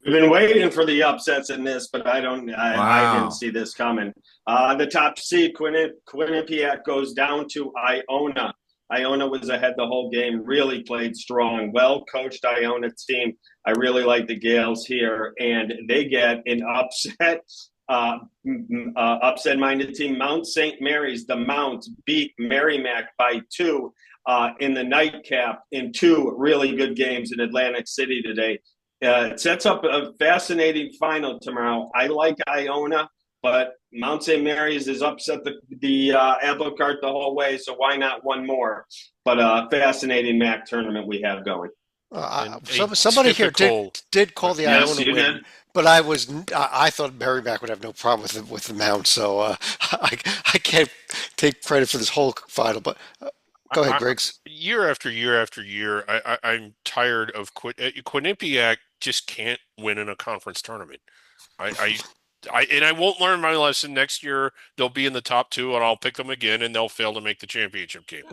[SPEAKER 5] We've been waiting for the upsets in this, but I
[SPEAKER 4] Wow.
[SPEAKER 5] didn't see this coming. The top seed, Quinnipiac, goes down to Iona. Iona was ahead the whole game, really played strong, well-coached Iona team. I really like the Gales here, and they get an upset-minded team. Mount St. Mary's, the Mount, beat Merrimack by 2 in the nightcap in 2 really good games in Atlantic City today. It sets up a fascinating final tomorrow. I like Iona, but Mount St. Mary's has upset the apple cart the whole way, so why not one more? But fascinating MAC tournament we have going.
[SPEAKER 1] Somebody here
[SPEAKER 2] typical-
[SPEAKER 1] did call the
[SPEAKER 5] Yes,
[SPEAKER 1] Iona
[SPEAKER 5] you
[SPEAKER 1] win,
[SPEAKER 5] did.
[SPEAKER 1] but I thought Merrimack would have no problem with the Mount, so I can't take credit for this whole final. But go ahead, Griggs.
[SPEAKER 2] Year after year after year, I'm tired of Quinnipiac just can't win in a conference tournament. I won't learn my lesson next year. They'll be in the top 2, and I'll pick them again, and they'll fail to make the championship game.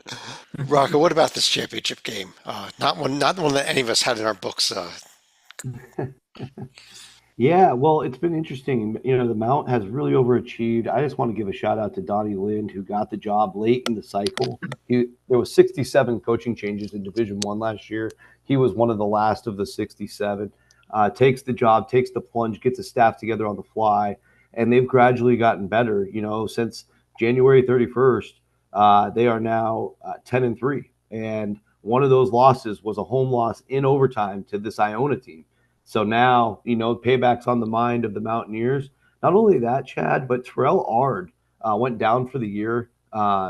[SPEAKER 1] Rocco, what about this championship game? Not one that any of us had in our books.
[SPEAKER 3] Yeah, well, it's been interesting. You know, the Mount has really overachieved. I just want to give a shout out to Donnie Lind, who got the job late in the cycle. There was 67 coaching changes in Division One last year. He was one of the last of the 67. Takes the job, takes the plunge, gets the staff together on the fly, and they've gradually gotten better. You know, since January 31st, they are now 10-3, and one of those losses was a home loss in overtime to this Iona team. So now, you know, payback's on the mind of the Mountaineers. Not only that, Chad, but Terrell Ard went down for the year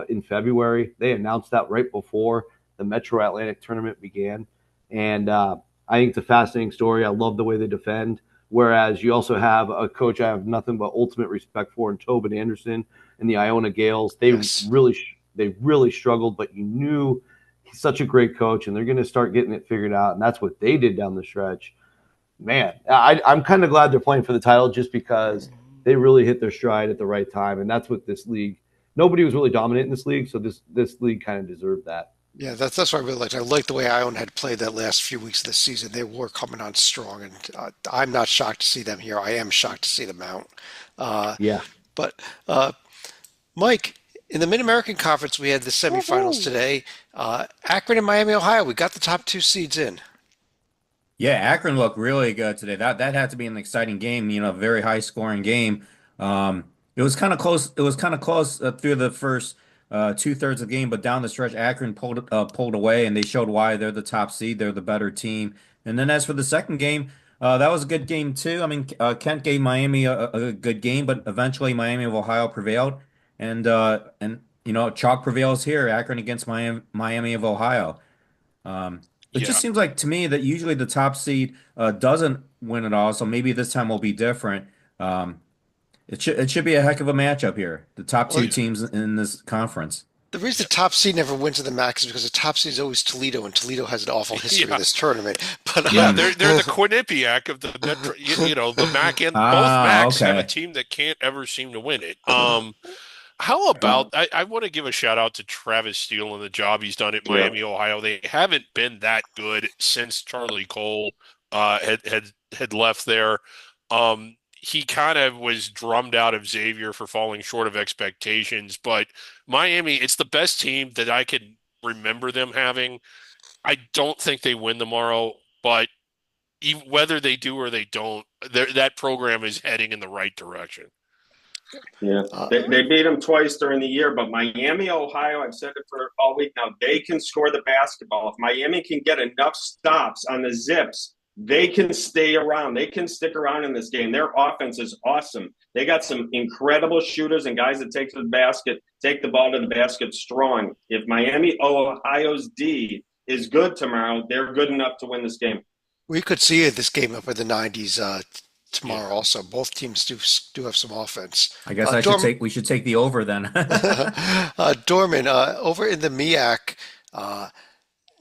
[SPEAKER 3] in February. They announced that right before the Metro Atlantic tournament began. And I think it's a fascinating story. I love the way they defend. Whereas you also have a coach I have nothing but ultimate respect for in Tobin Anderson and the Iona Gales. They really struggled, but you knew he's such a great coach, and they're going to start getting it figured out. And that's what they did down the stretch. Man, I'm kind of glad they're playing for the title just because they really hit their stride at the right time. And that's what this league – nobody was really dominant in this league, so this league kind of deserved that.
[SPEAKER 1] Yeah, that's what I really liked. I liked the way Iona had played that last few weeks of the season. They were coming on strong, and I'm not shocked to see them here. I am shocked to see them out.
[SPEAKER 3] Yeah.
[SPEAKER 1] But Mike, in the Mid-American Conference, we had the semifinals today. Akron and Miami, Ohio. We got the top 2 seeds in.
[SPEAKER 4] Yeah, Akron looked really good today. That had to be an exciting game, you know, a very high scoring game. It was kind of close. It was kind of close through the first 2/3 of the game, but down the stretch, Akron pulled away, and they showed why they're the top seed. They're the better team. And then as for the second game, that was a good game too. I mean, Kent gave Miami a good game, but eventually Miami of Ohio prevailed, and you know, chalk prevails here. Akron against Miami of Ohio. It
[SPEAKER 2] Yeah.
[SPEAKER 4] just seems like to me that usually the top seed doesn't win it all, so maybe this time will be different. It should be a heck of a matchup here. The top 2 teams in this conference.
[SPEAKER 1] The reason the top seed never wins in the MAC is because the top seed is always Toledo, and Toledo has an awful history
[SPEAKER 2] Yeah.
[SPEAKER 1] of this tournament. But
[SPEAKER 2] Yeah, they're the Quinnipiac of the Metro. You know, the MAC and both MACs have a
[SPEAKER 4] okay.
[SPEAKER 2] team that can't ever seem to win it. How about I want to give a shout out to Travis Steele and the job he's done at Miami, Ohio. They haven't been that good since Charlie Cole had left there. He kind of was drummed out of Xavier for falling short of expectations, but Miami, it's the best team that I can remember them having. I don't think they win tomorrow, but whether they do or they don't, that program is heading in the right direction.
[SPEAKER 5] Yeah, they beat them twice during the year, but Miami, Ohio, I've said it for all week now, they can score the basketball. If Miami can get enough stops on the Zips, they can stay around. They can stick around in this game. Their offense is awesome. They got some incredible shooters and guys that take the ball to the basket strong. If Miami, Ohio's D is good tomorrow, they're good enough to win this game.
[SPEAKER 1] we could see this game up in the 90s tomorrow also. Both teams do have some offense.
[SPEAKER 4] I guess we should take the over then.
[SPEAKER 1] Dorman, over in the MEAC,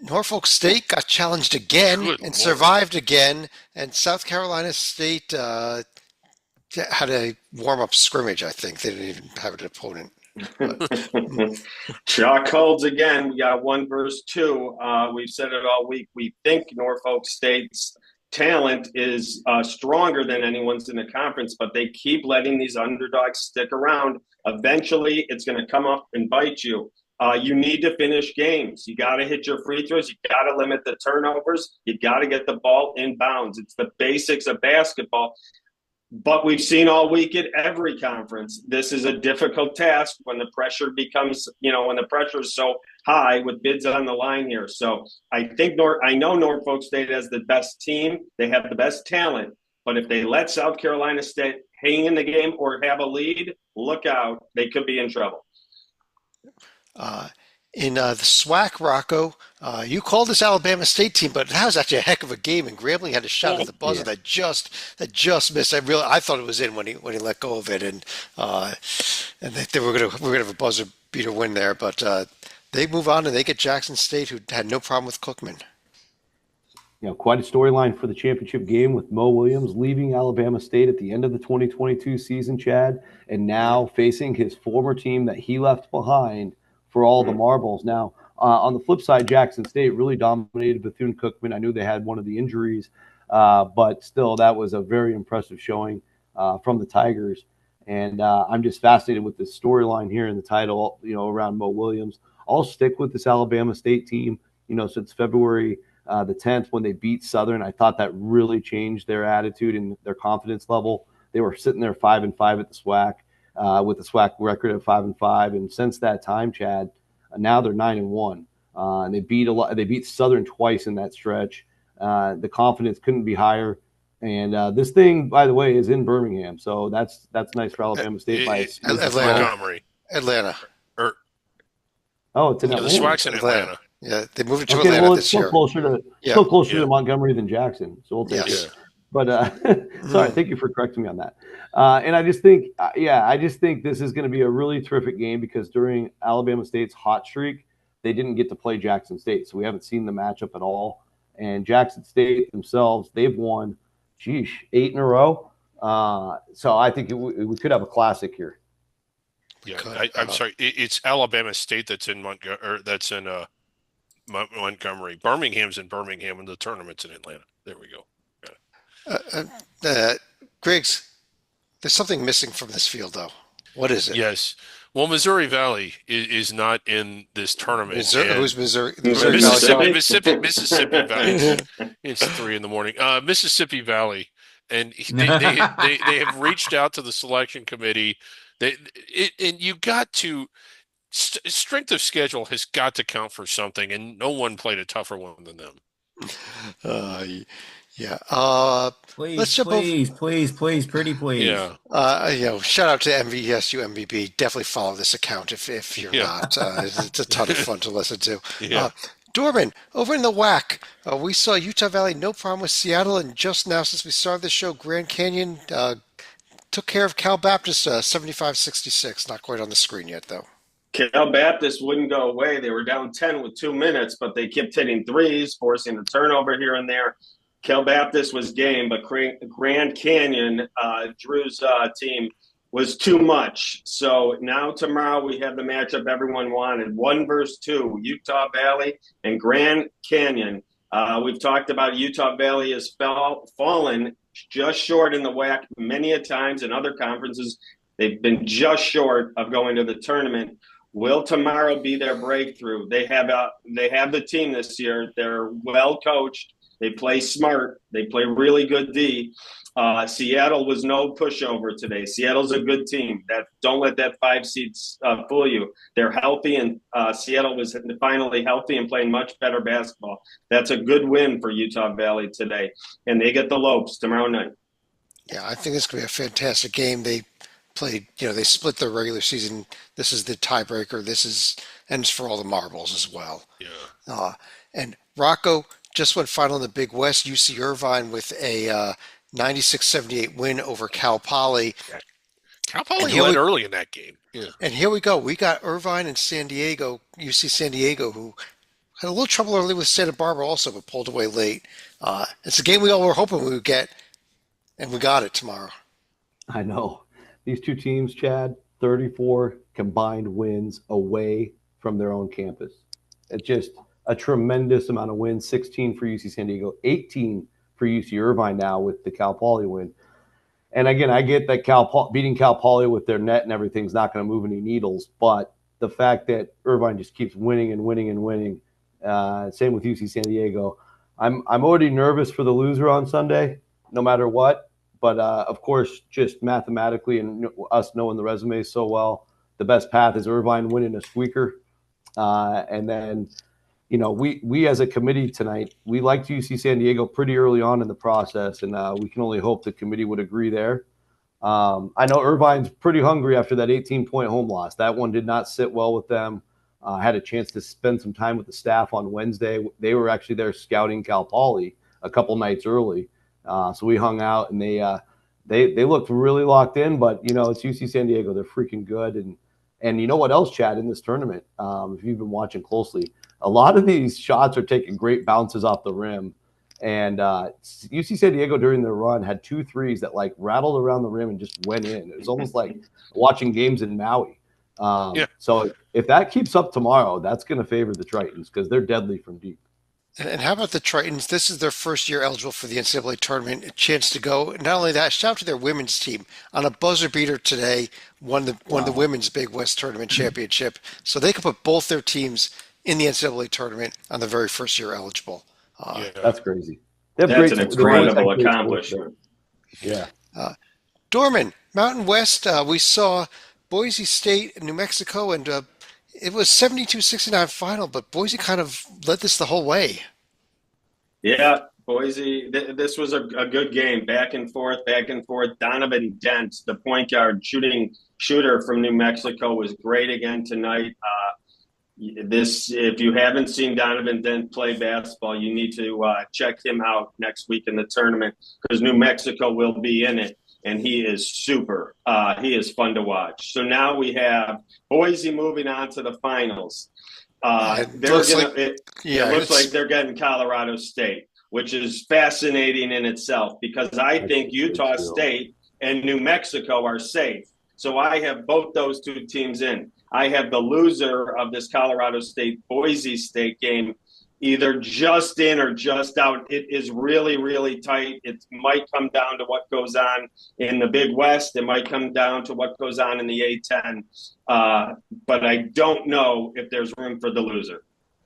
[SPEAKER 1] Norfolk State got challenged again
[SPEAKER 2] Good
[SPEAKER 1] and
[SPEAKER 2] Lord.
[SPEAKER 1] survived again, and South Carolina State had a warm-up scrimmage, I think. They didn't even have an opponent.
[SPEAKER 5] Chalk holds again. We got 1 versus 2. We've said it all week. We think Norfolk State's talent is stronger than anyone's in the conference, but they keep letting these underdogs stick around. Eventually, it's going to come up and bite you. You need to finish games. You got to hit your free throws. You got to limit the turnovers. You got to get the ball in bounds. It's the basics of basketball. But we've seen all week at every conference, this is a difficult task when the pressure becomes, when the pressure is so high with bids on the line here. So I know Norfolk State has the best team. They have the best talent. But if they let South Carolina State hang in the game or have a lead, look out. They could be in trouble.
[SPEAKER 1] In the SWAC, Rocco, you called this Alabama State team, but that was actually a heck of a game. And Grambling had a shot at the buzzer that just missed. I thought it was in when he let go of it, and they were gonna have a buzzer beater win there. But they move on and they get Jackson State, who had no problem with Cookman.
[SPEAKER 3] Quite a storyline for the championship game with Mo Williams leaving Alabama State at the end of the 2022 season, Chad, and now facing his former team that he left behind for all the marbles. Now, on the flip side, Jackson State really dominated Bethune-Cookman. I knew they had one of the injuries, but still, that was a very impressive showing from the Tigers. And I'm just fascinated with this storyline here in the title, around Mo Williams. I'll stick with this Alabama State team, since February the 10th when they beat Southern. I thought that really changed their attitude and their confidence level. They were sitting there 5-5 at the SWAC. With the SWAC record at 5-5, and since that time, Chad, now they're 9-1, and they beat Southern twice in that stretch. The confidence couldn't be higher, and this thing, by the way, is in Birmingham, so that's nice for Alabama State.
[SPEAKER 1] Atlanta.
[SPEAKER 3] Oh, it's in Atlanta.
[SPEAKER 2] The SWAC's in Atlanta.
[SPEAKER 1] Yeah, they moved it to Atlanta
[SPEAKER 3] well,
[SPEAKER 1] this year.
[SPEAKER 3] Still closer to Montgomery than Jackson, so we'll take it. But sorry, thank you for correcting me on that. And I just think this is going to be a really terrific game because during Alabama State's hot streak, they didn't get to play Jackson State, so we haven't seen the matchup at all. And Jackson State themselves, they've won, 8 in a row. So I think we could have a classic here.
[SPEAKER 2] Yeah, I'm sorry, it's Alabama State that's in Montgomery. Birmingham's in Birmingham, and the tournament's in Atlanta. There we go.
[SPEAKER 1] Griggs, there's something missing from this field, though. What is it?
[SPEAKER 2] Yes. Well, Missouri Valley is not in this tournament.
[SPEAKER 1] Who's Missouri?
[SPEAKER 2] Mississippi Valley. It's 3 a.m. Mississippi Valley, and they have reached out to the selection committee. And you got to strength of schedule has got to count for something, and no one played a tougher one than them.
[SPEAKER 1] Yeah.
[SPEAKER 4] Please, pretty please.
[SPEAKER 2] Yeah.
[SPEAKER 1] Shout out to MVSU MVP. Definitely follow this account if you're not. It's a ton of fun to listen to.
[SPEAKER 2] Yeah.
[SPEAKER 1] Dorman, over in the WAC, we saw Utah Valley no problem with Seattle, and just now since we started the show, Grand Canyon took care of Cal Baptist 75-66. Not quite on the screen yet, though.
[SPEAKER 5] Cal Baptist wouldn't go away. They were down 10 with 2 minutes, but they kept hitting threes, forcing a turnover here and there. Cal Baptist was game, but Grand Canyon, Drew's team, was too much. So now tomorrow we have the matchup everyone wanted. 1 versus 2, Utah Valley and Grand Canyon. We've talked about Utah Valley has fallen just short in the WAC many a times in other conferences. They've been just short of going to the tournament. Will tomorrow be their breakthrough? They have the team this year. They're well coached. They play smart. They play really good D. Seattle was no pushover today. Seattle's a good team. Don't let that 5 seeds fool you. They're healthy, and Seattle was finally healthy and playing much better basketball. That's a good win for Utah Valley today, and they get the Lopes tomorrow night.
[SPEAKER 1] Yeah, I think it's going to be a fantastic game. They played, they split their regular season. This is the tiebreaker. And it's for all the marbles as well.
[SPEAKER 2] Yeah.
[SPEAKER 1] And Rocco just went final in the Big West. UC Irvine with a 96-78 win over Cal Poly.
[SPEAKER 2] Cal Poly led early in that game. Yeah.
[SPEAKER 1] And here we go. We got Irvine and San Diego, UC San Diego, who had a little trouble early with Santa Barbara also, but pulled away late. It's a game we all were hoping we would get, and we got it tomorrow.
[SPEAKER 3] I know. These two teams, Chad, 34 combined wins away from their own campus. It's just a tremendous amount of wins, 16 for UC San Diego, 18 for UC Irvine now with the Cal Poly win. And again, I get that beating Cal Poly with their net and everything is not going to move any needles, but the fact that Irvine just keeps winning and winning and winning, same with UC San Diego. I'm already nervous for the loser on Sunday, no matter what. But of course, just mathematically and us knowing the resumes so well, the best path is Irvine winning a squeaker, and then we as a committee tonight, we liked UC San Diego pretty early on in the process, and we can only hope the committee would agree there. I know Irvine's pretty hungry after that 18-point home loss. That one did not sit well with them. Had a chance to spend some time with the staff on Wednesday. They were actually there scouting Cal Poly a couple nights early, so we hung out, and they looked really locked in. But it's UC San Diego; they're freaking good. And you know what else, Chad? In this tournament, if you've been watching closely, a lot of these shots are taking great bounces off the rim. And UC San Diego during their run had 2 threes that like rattled around the rim and just went in. It was almost like watching games in Maui. So if that keeps up tomorrow, that's going to favor the Tritons because they're deadly from deep.
[SPEAKER 1] And how about the Tritons? This is their first year eligible for the NCAA tournament, a chance to go. Not only that, shout out to their women's team on a buzzer beater today, won the women's Big West Tournament championship. So they could put both their teams in the NCAA tournament on the very first year eligible.
[SPEAKER 3] That's crazy.
[SPEAKER 5] That's an incredible accomplishment.
[SPEAKER 3] Yeah.
[SPEAKER 1] Dorman, Mountain West, we saw Boise State and New Mexico, and it was 72-69 final, but Boise kind of led this the whole way.
[SPEAKER 5] Yeah, Boise, this was a good game. Back and forth, back and forth. Donovan Dent, the point guard shooter from New Mexico, was great again tonight. If you haven't seen Donovan Dent play basketball, you need to check him out next week in the tournament because New Mexico will be in it, and he is super. He is fun to watch. So now we have Boise moving on to the finals. It looks like they're getting Colorado State, which is fascinating in itself because I think Utah State and New Mexico are safe. So I have both those two teams in. I have the loser of this Colorado State-Boise State game either just in or just out. It is really, really tight. It might come down to what goes on in the Big West. It might come down to what goes on in the A-10. But I don't know if there's room for the loser.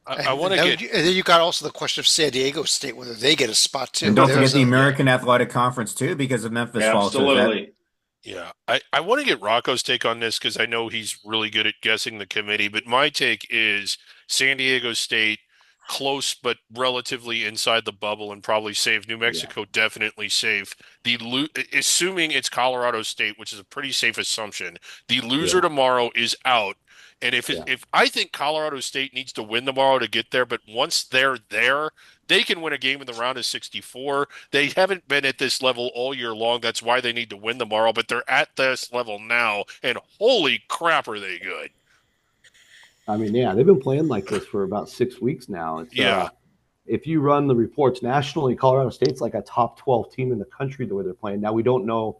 [SPEAKER 2] I want to get.
[SPEAKER 1] And then you got also the question of San Diego State, whether they get a spot too.
[SPEAKER 4] And don't forget the American Athletic Conference too, because of Memphis falls.
[SPEAKER 5] Absolutely.
[SPEAKER 2] Yeah, I want to get Rocco's take on this because I know he's really good at guessing the committee, but my take is San Diego State close but relatively inside the bubble and probably safe. New Mexico definitely safe. Assuming it's Colorado State, which is a pretty safe assumption, the loser tomorrow is out. And if I think Colorado State needs to win tomorrow to get there, but once they're there, they can win a game in the round of 64. They haven't been at this level all year long. That's why they need to win tomorrow, but they're at this level now, and holy crap, are they good.
[SPEAKER 3] I mean, they've been playing like this for about 6 weeks now. If you run the reports nationally, Colorado State's like a top 12 team in the country the way they're playing. Now, we don't know.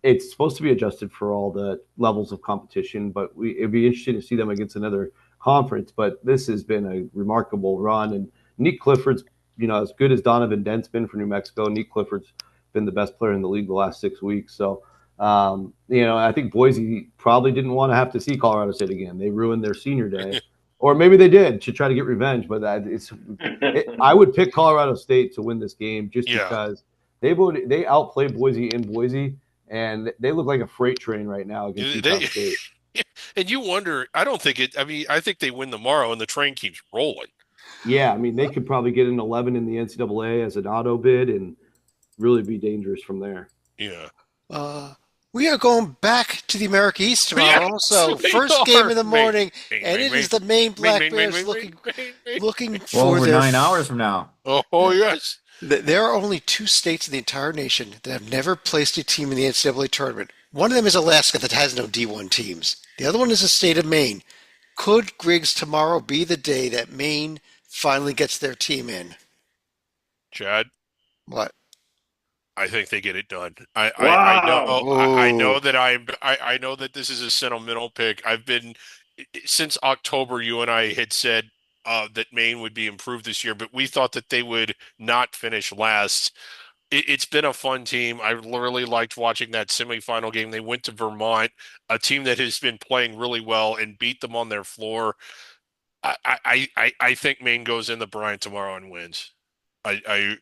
[SPEAKER 3] It's supposed to be adjusted for all the levels of competition, but it'd be interesting to see them against another conference. But this has been a remarkable run. And Nick Clifford's, as good as Donovan Dent's been for New Mexico, Nick Clifford's been the best player in the league the last 6 weeks. So, I think Boise probably didn't want to have to see Colorado State again. They ruined their senior day. Or maybe they did to try to get revenge. But I would pick Colorado State to win this game just because they outplayed Boise in Boise. And they look like a freight train right now against Utah State.
[SPEAKER 2] And you wonder, I think they win tomorrow and the train keeps rolling.
[SPEAKER 3] Yeah, I mean, they could probably get an 11 in the NCAA as an auto bid and really be dangerous from there.
[SPEAKER 2] Yeah.
[SPEAKER 1] We are going back to the America East tomorrow. Also, first game in the morning, and it is the Maine Black Bears looking for
[SPEAKER 4] we're 9 hours from now.
[SPEAKER 2] Oh, yes.
[SPEAKER 1] There are only 2 states in the entire nation that have never placed a team in the NCAA tournament. One of them is Alaska that has no D1 teams. The other one is the state of Maine. Could Griggs tomorrow be the day that Maine finally gets their team in?
[SPEAKER 2] Chad?
[SPEAKER 1] What?
[SPEAKER 2] I think they get it done.
[SPEAKER 5] Wow.
[SPEAKER 2] I know that this is a sentimental pick. I've been since October. You and I had said that Maine would be improved this year, but we thought that they would not finish last. It's been a fun team. I really liked watching that semifinal game. They went to Vermont, a team that has been playing really well, and beat them on their floor. I think Maine goes in the Bryant tomorrow and wins. I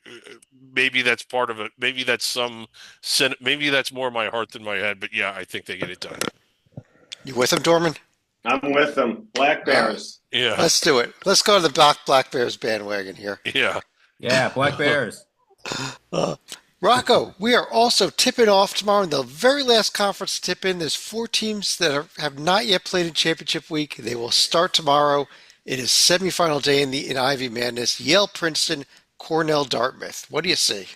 [SPEAKER 2] maybe that's part of it. Maybe that's maybe that's more my heart than my head. But yeah, I think they get it done.
[SPEAKER 1] You with him, Dorman?
[SPEAKER 5] I'm with them. Black Bears.
[SPEAKER 2] Yeah,
[SPEAKER 1] Let's do it. Let's go to the Black Bears bandwagon here.
[SPEAKER 2] yeah.
[SPEAKER 4] Yeah, Black Bears.
[SPEAKER 1] Rocco, we are also tipping off tomorrow in the very last conference to tip in. There's 4 teams that have not yet played in championship week. They will start tomorrow. It is semifinal day in Ivy Madness. Yale, Princeton, Cornell, Dartmouth. What do you see?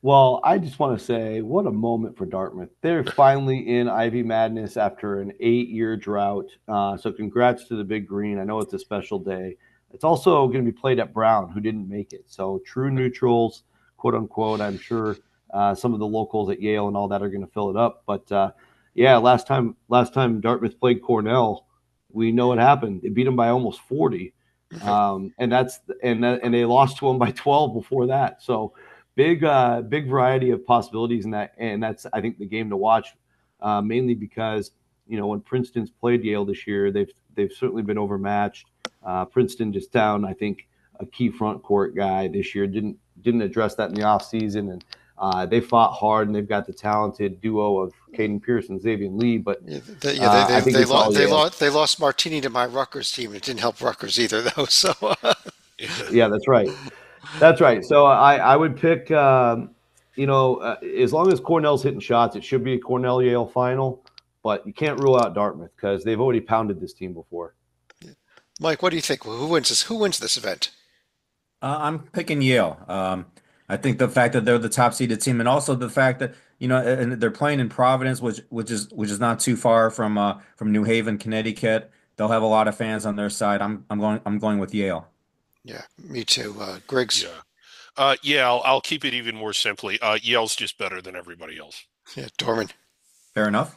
[SPEAKER 3] Well, I just want to say, what a moment for Dartmouth. They're finally in Ivy Madness after an 8-year drought. So congrats to the Big Green. I know it's a special day. It's also going to be played at Brown, who didn't make it. So true neutrals, quote unquote. I'm sure some of the locals at Yale and all that are going to fill it up. But yeah, last time Dartmouth played Cornell, we know what happened. They beat them by almost 40, and they lost to them by 12 before that. So big variety of possibilities in that, and that's, I think, the game to watch, mainly because when Princeton's played Yale this year, they've certainly been overmatched. Princeton just down, I think, a key front court guy this year. Didn't address that in the offseason, and they fought hard, and they've got the talented duo of Caden Pierce and Xavier Lee. But I think
[SPEAKER 1] they lost Martini to my Rutgers team. It didn't help Rutgers either, though. So
[SPEAKER 3] yeah, that's right. That's right. So I would pick, as long as Cornell's hitting shots, it should be a Cornell-Yale final. But you can't rule out Dartmouth because they've already pounded this team before.
[SPEAKER 1] Mike, what do you think? Who wins this? Who wins this event?
[SPEAKER 4] I'm picking Yale. I think the fact that they're the top seeded team, and also the fact that and they're playing in Providence, which is not too far from New Haven, Connecticut. They'll have a lot of fans on their side. I'm going with Yale.
[SPEAKER 1] Yeah, me too. Griggs.
[SPEAKER 2] Yeah. I'll keep it even more simply. Yale's just better than everybody else.
[SPEAKER 1] Yeah, Dorman.
[SPEAKER 4] Fair enough.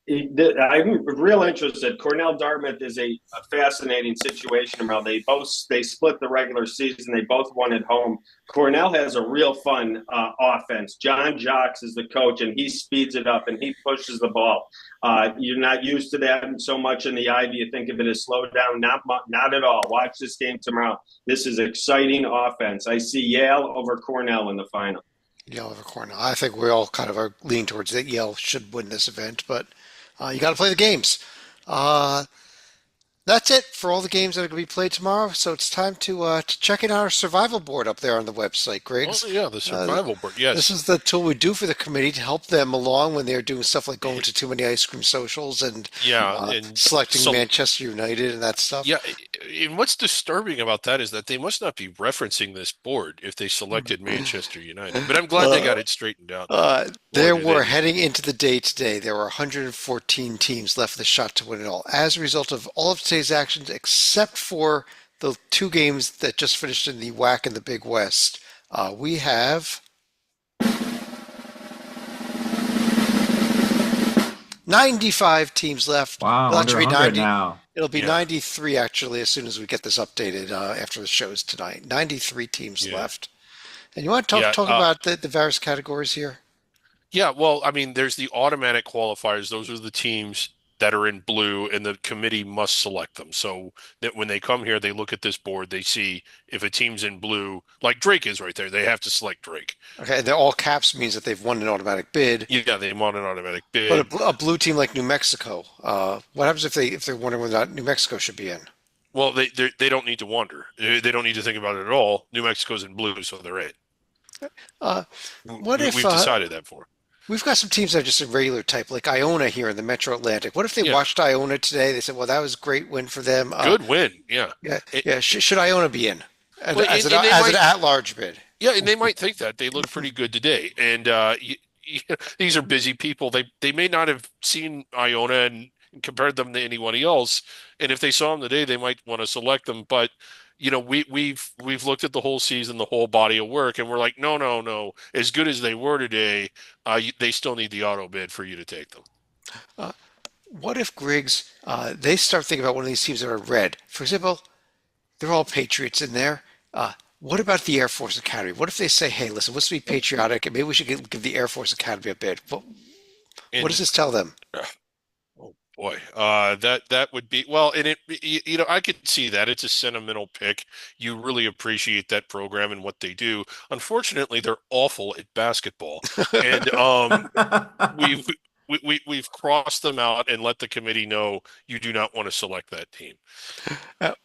[SPEAKER 5] I'm real interested. Cornell Dartmouth is a fascinating situation. Around they split the regular season. They both won at home. Cornell has a real fun offense. John Jocks is the coach, and he speeds it up and he pushes the ball. You're not used to that so much in the Ivy. You think of it as slowed down. Not at all. Watch this game tomorrow. This is exciting offense. I see Yale over Cornell in the final.
[SPEAKER 1] Yale over Cornell. I think we all kind of are leaning towards that Yale should win this event, but you got to play the games. That's it for all the games that are going to be played tomorrow. So it's time to check in our survival board up there on the website, Griggs.
[SPEAKER 2] Oh, yeah, the survival board. Yes.
[SPEAKER 1] This is the tool we do for the committee to help them along when they're doing stuff like going to too many ice cream socials and
[SPEAKER 2] and
[SPEAKER 1] selecting Manchester United and that stuff.
[SPEAKER 2] Yeah, and what's disturbing about that is that they must not be referencing this board if they selected Manchester United. But I'm glad they got it straightened out.
[SPEAKER 1] Heading into the day today, there were 114 teams left with a shot to win it all. As a result of all of today's actions, except for the 2 games that just finished in the WAC and the Big West, we have 95 teams left.
[SPEAKER 4] Wow,
[SPEAKER 1] It'll
[SPEAKER 4] under
[SPEAKER 1] actually be
[SPEAKER 4] 100 now.
[SPEAKER 1] It'll be 93 actually as soon as we get this updated after the shows tonight. 93 teams left. And you want to talk about the various categories here?
[SPEAKER 2] Yeah, well, I mean, there's the automatic qualifiers. Those are the teams that are in blue, and the committee must select them. So that when they come here, they look at this board, they see if a team's in blue, like Drake is right there, they have to select Drake.
[SPEAKER 1] Okay, they're all caps means that they've won an automatic bid.
[SPEAKER 2] Yeah, they want an automatic bid.
[SPEAKER 1] But a blue team like New Mexico, what happens if they're wondering whether or not New Mexico should be in?
[SPEAKER 2] Well, they don't need to wonder. They don't need to think about it at all. New Mexico's in blue, so they're in. We've decided that for.
[SPEAKER 1] We've got some teams that are just a regular type, like Iona here in the Metro Atlantic. What if they watched Iona today? They said, well, that was a great win for them.
[SPEAKER 2] Good win, yeah.
[SPEAKER 1] Should Iona be in as an at-large bid?
[SPEAKER 2] Yeah, and they might think that. They look pretty good today. And these are busy people. They may not have seen Iona and compared them to anybody else. And if they saw them today, they might want to select them. But we've looked at the whole season, the whole body of work, and we're like, no. As good as they were today, they still need the auto bid for you to take them.
[SPEAKER 1] What if Griggs, they start thinking about one of these teams that are red? For example, they're all Patriots in there. What about the Air Force Academy? What if they say, hey, listen, let's be patriotic and maybe we should give the Air Force Academy a bid? What does
[SPEAKER 2] And
[SPEAKER 1] this tell them?
[SPEAKER 2] oh boy, that would be well, and I could see that it's a sentimental pick. You really appreciate that program and what they do. Unfortunately, they're awful at basketball, and we've we've crossed them out and let the committee know you do not want to select that team.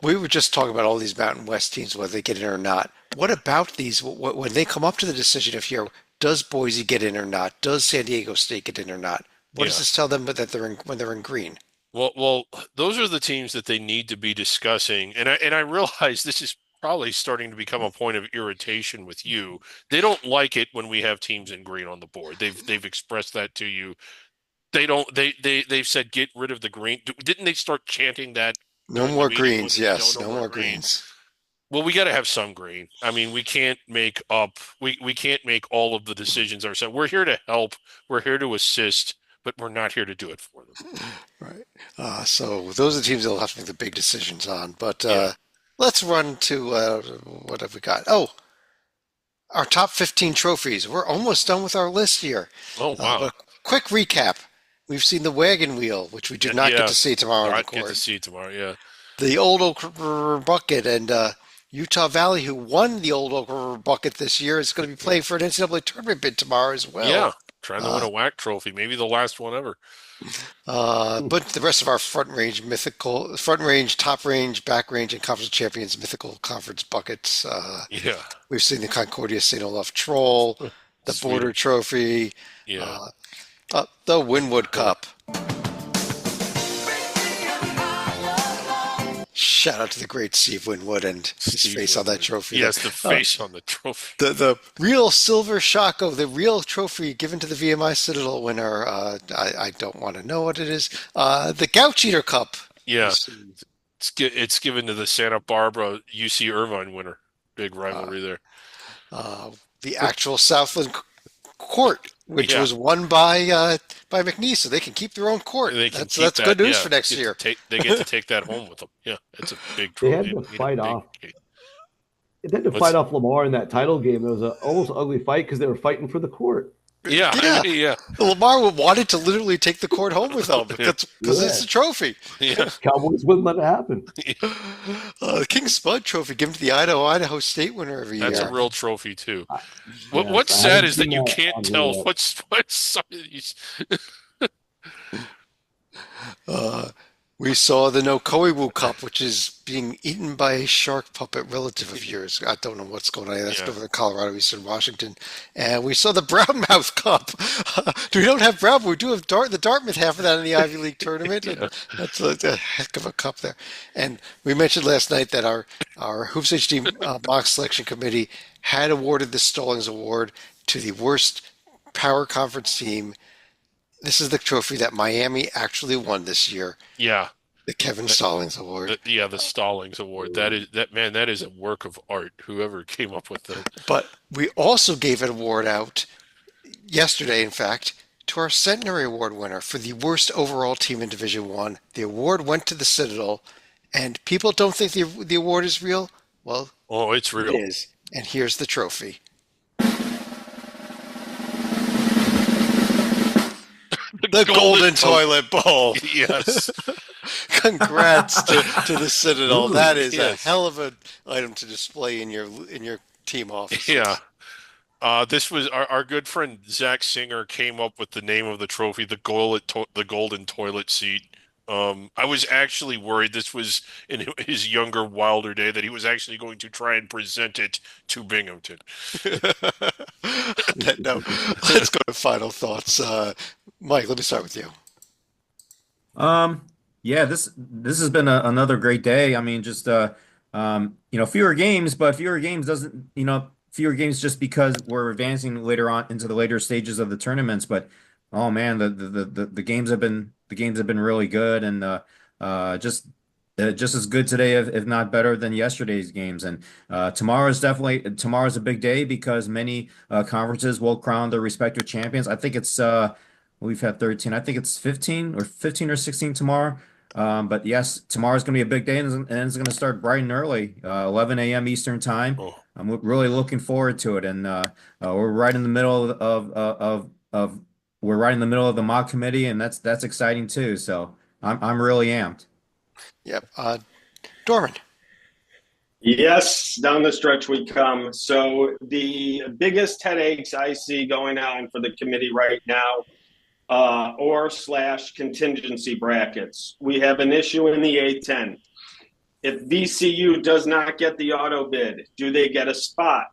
[SPEAKER 1] We were just talking about all these Mountain West teams, whether they get in or not. What about these, when they come up to the decision of here, does Boise get in or not? Does San Diego State get in or not? What does
[SPEAKER 2] Yeah.
[SPEAKER 1] this tell them that they're in when they're in green?
[SPEAKER 2] Well, those are the teams that they need to be discussing, and I realize this is probably starting to become a point of irritation with you. They don't like it when we have teams in green on the board. They've expressed that to you. They don't. They've said get rid of the green. Didn't they start chanting that
[SPEAKER 1] No
[SPEAKER 2] during the
[SPEAKER 1] more
[SPEAKER 2] meeting
[SPEAKER 1] greens,
[SPEAKER 2] when
[SPEAKER 1] yes,
[SPEAKER 2] no
[SPEAKER 1] no
[SPEAKER 2] more
[SPEAKER 1] more
[SPEAKER 2] green?
[SPEAKER 1] greens.
[SPEAKER 2] Well, we got to have some green. I mean, we can't make up. We can't make all of the decisions ourselves. We're here to help. We're here to assist, but we're not here to do it for them.
[SPEAKER 1] Right. So those are the teams they'll have to make the big decisions on. But
[SPEAKER 2] Yeah.
[SPEAKER 1] let's run to what have we got? Oh, our top 15 trophies. We're almost done with our list here.
[SPEAKER 2] Oh wow.
[SPEAKER 1] But quick recap. We've seen the wagon wheel, which we do
[SPEAKER 2] Yeah,
[SPEAKER 1] not get
[SPEAKER 2] yeah.
[SPEAKER 1] to see tomorrow
[SPEAKER 2] All
[SPEAKER 1] on the
[SPEAKER 2] right, get to
[SPEAKER 1] court.
[SPEAKER 2] see it tomorrow. Yeah.
[SPEAKER 1] The Old Oak River Bucket and Utah Valley, who won the Old Oak River Bucket this year, is going to be playing for an NCAA tournament bid tomorrow as well.
[SPEAKER 2] Yeah. Trying to win a WAC trophy, maybe the last one ever.
[SPEAKER 1] But the rest of our front range, top range, back range, and conference champions mythical conference buckets.
[SPEAKER 2] Yeah.
[SPEAKER 1] We've seen the Concordia St. Olaf Troll, the
[SPEAKER 2] Sweet.
[SPEAKER 1] Border Trophy,
[SPEAKER 2] Yeah.
[SPEAKER 1] the Winwood Cup. Shout out to the great Steve Winwood and his
[SPEAKER 2] Steve
[SPEAKER 1] face on that
[SPEAKER 2] Winwood.
[SPEAKER 1] trophy.
[SPEAKER 2] Yes, the face on the trophy.
[SPEAKER 1] The real silver Shako, the real trophy given to the VMI Citadel winner. I don't want to know what it is. The Gouch Eater Cup.
[SPEAKER 2] Yeah. It's given to the Santa Barbara UC Irvine winner. Big rivalry there.
[SPEAKER 1] The actual Southland court, which
[SPEAKER 2] Yeah.
[SPEAKER 1] was won by McNeese, so they can keep their own court.
[SPEAKER 2] They can
[SPEAKER 1] That's
[SPEAKER 2] keep
[SPEAKER 1] that's
[SPEAKER 2] that,
[SPEAKER 1] good news
[SPEAKER 2] yeah,
[SPEAKER 1] for next
[SPEAKER 2] get to
[SPEAKER 1] year.
[SPEAKER 2] they get to take that home with them. Yeah, it's a big
[SPEAKER 3] They had
[SPEAKER 2] trophy.
[SPEAKER 3] to fight
[SPEAKER 2] Big-
[SPEAKER 3] off.
[SPEAKER 2] big-
[SPEAKER 3] They had to
[SPEAKER 2] What's-
[SPEAKER 3] fight off Lamar in that title game. It was an almost ugly fight because they were fighting for the court.
[SPEAKER 2] Yeah,
[SPEAKER 1] Yeah.
[SPEAKER 2] yeah,
[SPEAKER 1] Lamar wanted to literally take the court home with them because it's
[SPEAKER 3] Yeah.
[SPEAKER 1] a trophy.
[SPEAKER 2] yeah.
[SPEAKER 3] Cowboys wouldn't let it happen.
[SPEAKER 1] The King Spud Trophy given to the Idaho State winner every
[SPEAKER 2] That's
[SPEAKER 1] year.
[SPEAKER 2] a real trophy too.
[SPEAKER 3] Yes,
[SPEAKER 2] What's
[SPEAKER 3] I
[SPEAKER 2] sad
[SPEAKER 3] haven't
[SPEAKER 2] is that
[SPEAKER 3] seen
[SPEAKER 2] you
[SPEAKER 3] that
[SPEAKER 2] can't
[SPEAKER 3] on
[SPEAKER 2] tell
[SPEAKER 3] here
[SPEAKER 2] what's some of these.
[SPEAKER 1] We saw the Nokoiwu Cup, which is being eaten by a shark puppet relative of yours. I don't know what's going on. That's
[SPEAKER 2] Yeah.
[SPEAKER 1] over in Colorado, Eastern Washington. And we saw the Brownmouth Cup. We don't have Brown, but we do have the Dartmouth half of that in the Ivy League tournament. And that's a heck of a cup there. And we mentioned last night that our Hoops HD mock selection committee had awarded the Stallings Award to the worst power conference team. This is the trophy that Miami actually won this year.
[SPEAKER 2] Yeah,
[SPEAKER 1] The Kevin Stallings Award.
[SPEAKER 2] the Stallings Award. That is a work of art. Whoever came up with that.
[SPEAKER 1] But we also gave an award out yesterday, in fact, to our Centenary Award winner for the worst overall team in Division One. The award went to the Citadel, and people don't think the award is real. Well,
[SPEAKER 2] Oh, it's
[SPEAKER 1] it
[SPEAKER 2] real.
[SPEAKER 1] is. And here's the trophy. The Golden Toilet Bowl.
[SPEAKER 2] Yes.
[SPEAKER 1] Congrats to the Citadel. That is
[SPEAKER 2] Yes.
[SPEAKER 1] a hell of an item to display in your team office.
[SPEAKER 2] Yeah. This was our good friend Zach Singer came up with the name of the trophy, the Golden Toilet Seat. I was actually worried this was in his younger, wilder day that he was actually going to try and present it to Binghamton.
[SPEAKER 1] No, let's go to final thoughts. Mike, let me start with you.
[SPEAKER 4] Yeah, this has been another great day. I mean, just fewer games, but fewer games doesn't, fewer games just because we're advancing later on into the later stages of the tournaments. But oh man, the games have been really good and just as good today, if not better than yesterday's games. And tomorrow's a big day because many conferences will crown their respective champions. I think it's we've had 13. I think it's 15 or 16 tomorrow. But yes, tomorrow's going to be a big day, and it's going to start bright and early, 11 a.m. Eastern time.
[SPEAKER 2] Oh.
[SPEAKER 4] I'm really looking forward to it, and we're right in the middle of we're right in the middle of the mock committee, and that's exciting too. So I'm really amped.
[SPEAKER 1] Yep. Dorman.
[SPEAKER 5] Yes, down the stretch we come. So the biggest headaches I see going on for the committee right now, or slash contingency brackets. We have an issue in the A10. If VCU does not get the auto bid, do they get a spot?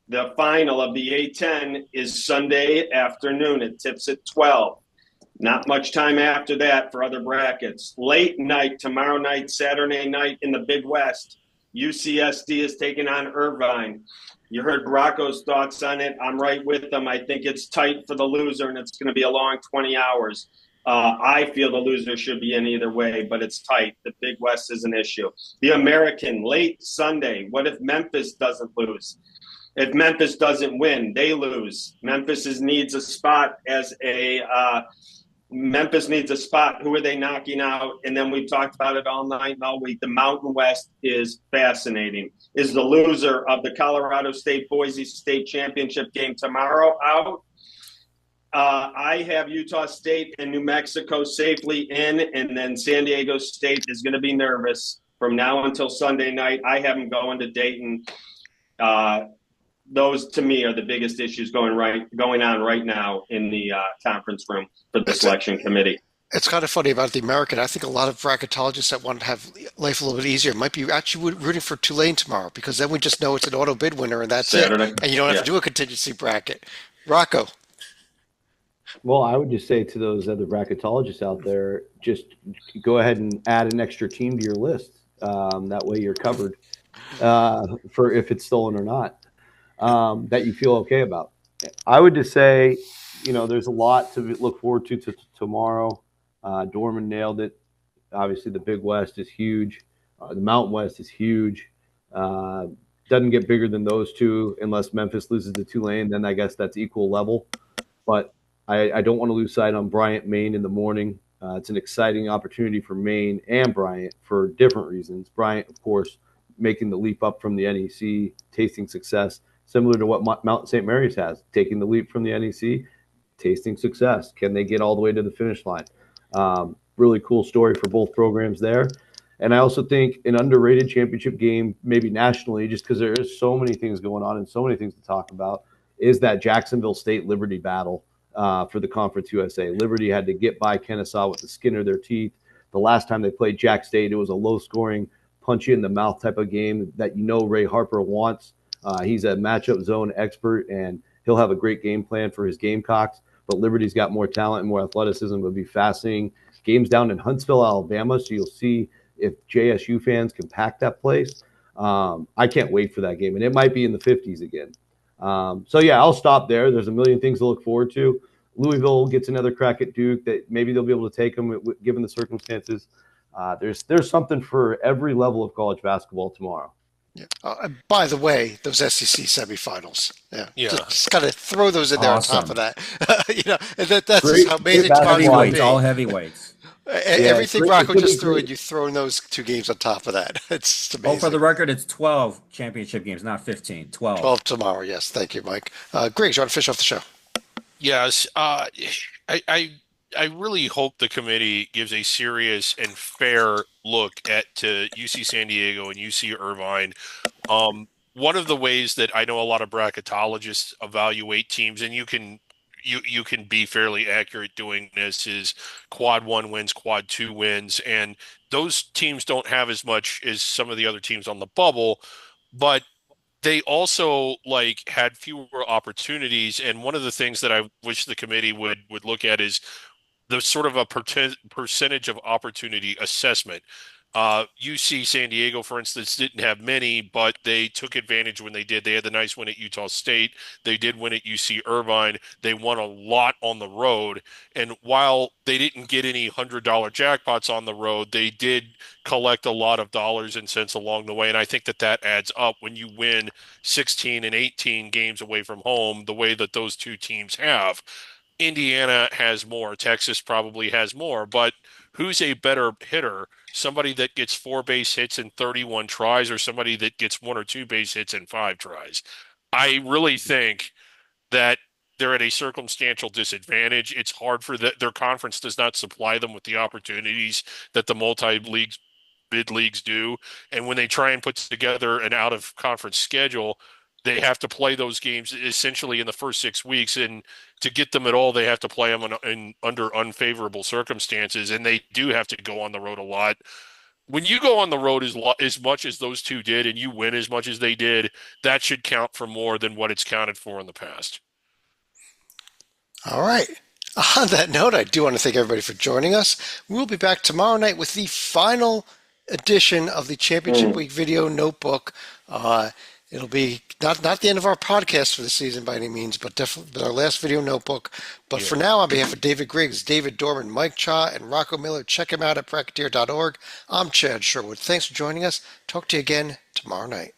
[SPEAKER 5] The final of the A10 is Sunday afternoon. It tips at 12. Not much time after that for other brackets. Late night, tomorrow night, Saturday night in the Big West, UCSD is taking on Irvine. You heard Bracco's thoughts on it. I'm right with them. I think it's tight for the loser, and it's going to be a long 20 hours. I feel the loser should be in either way, but it's tight. The Big West is an issue. The American, late Sunday. What if Memphis doesn't lose? If Memphis doesn't win, they lose. Memphis needs a spot as a Memphis needs a spot. Who are they knocking out? And then we've talked about it all night and all week. The Mountain West is fascinating. Is the loser of the Colorado State Boise State Championship game tomorrow out? I have Utah State and New Mexico safely in, and then San Diego State is going to be nervous from now until Sunday night. I have them going to Dayton. Those to me are the biggest issues going on right now in the conference room for the selection committee.
[SPEAKER 1] It's kind of funny about the American. I think a lot of bracketologists that want to have life a little bit easier might be actually rooting for Tulane tomorrow, because then we just know it's an auto bid winner and that's
[SPEAKER 5] Saturday.
[SPEAKER 1] it. And you don't have to do a contingency bracket. Rocco.
[SPEAKER 3] Well, I would just say to those other bracketologists out there, just go ahead and add an extra team to your list. That way you're covered for if it's stolen or not, that you feel okay about. I would just say, there's a lot to look forward to tomorrow. Dorman nailed it. Obviously, the Big West is huge. The Mountain West is huge. Doesn't get bigger than those two unless Memphis loses to Tulane. Then I guess that's equal level. But I don't want to lose sight on Bryant, Maine in the morning. It's an exciting opportunity for Maine and Bryant for different reasons. Bryant, of course, making the leap up from the NEC, tasting success, similar to what Mount St. Mary's has, taking the leap from the NEC, tasting success. Can they get all the way to the finish line? Really cool story for both programs there. And I also think an underrated championship game, maybe nationally, just because there is so many things going on and so many things to talk about, is that Jacksonville State Liberty battle. For the Conference USA. Liberty had to get by Kennesaw with the skin of their teeth. The last time they played Jack State, it was a low-scoring, punch-you-in-the-mouth type of game that Ray Harper wants. He's a matchup zone expert, and he'll have a great game plan for his Gamecocks. But Liberty's got more talent and more athleticism. It'll be fascinating. Games down in Huntsville, Alabama, so you'll see if JSU fans can pack that place. I can't wait for that game, and it might be in the 50s again. I'll stop there. There's a million things to look forward to. Louisville gets another crack at Duke that maybe they'll be able to take them given the circumstances. There's something for every level of college basketball tomorrow.
[SPEAKER 1] Yeah. And by the way, those SEC semifinals.
[SPEAKER 2] Yeah.
[SPEAKER 1] Just got to throw those in there
[SPEAKER 4] Awesome.
[SPEAKER 1] on top of that. That's
[SPEAKER 3] Great-
[SPEAKER 1] how amazing
[SPEAKER 3] great
[SPEAKER 1] tomorrow's going to
[SPEAKER 4] Heavyweights,
[SPEAKER 1] be.
[SPEAKER 4] all heavyweights.
[SPEAKER 1] Everything
[SPEAKER 3] great-
[SPEAKER 1] Rocco
[SPEAKER 3] it's gonna
[SPEAKER 1] just
[SPEAKER 3] be
[SPEAKER 1] threw
[SPEAKER 3] great.
[SPEAKER 1] in, you throw in those two games on top of that. It's just
[SPEAKER 4] Oh,
[SPEAKER 1] amazing.
[SPEAKER 4] for the record, it's 12 championship games, not 15. 12.
[SPEAKER 1] 12 tomorrow. Yes. Thank you, Mike. Griggs, you want to finish off the show?
[SPEAKER 2] Yes, I really hope the committee gives a serious and fair look to UC San Diego and UC Irvine. One of the ways that I know a lot of bracketologists evaluate teams, and you can be fairly accurate doing this, is quad 1 wins, quad 2 wins, and those teams don't have as much as some of the other teams on the bubble, but they also had fewer opportunities. And one of the things that I wish the committee would look at is the sort of a percentage of opportunity assessment. UC San Diego, for instance, didn't have many, but they took advantage when they did. They had the nice win at Utah State. They did win at UC Irvine. They won a lot on the road. And while they didn't get any $100 jackpots on the road, they did collect a lot of dollars and cents along the way. And I think that adds up when you win 16 and 18 games away from home, the way that those two teams have. Indiana has more. Texas probably has more. But who's a better hitter, somebody that gets 4 base hits in 31 tries or somebody that gets 1 or 2 base hits in 5 tries. I really think that they're at a circumstantial disadvantage. It's hard for their conference does not supply them with the opportunities that the multi-leagues bid leagues do. And when they try and put together an out of conference schedule, they have to play those games essentially in the first 6 weeks. And to get them at all, they have to play them under unfavorable circumstances. And they do have to go on the road a lot. When you go on the road as much as those two did and you win as much as they did, that should count for more than what it's counted for in the past.
[SPEAKER 1] All right. On that note, I do want to thank everybody for joining us. We'll be back tomorrow night with the final edition of the Championship Week Video Notebook. It'll be not the end of our podcast for the season by any means, but definitely our last video notebook. But for now, on behalf of David Griggs, David Dorman, Mike Cha, and Rocco Miller, check him out at bracketeer.org. I'm Chad Sherwood. Thanks for joining us. Talk to you again tomorrow night.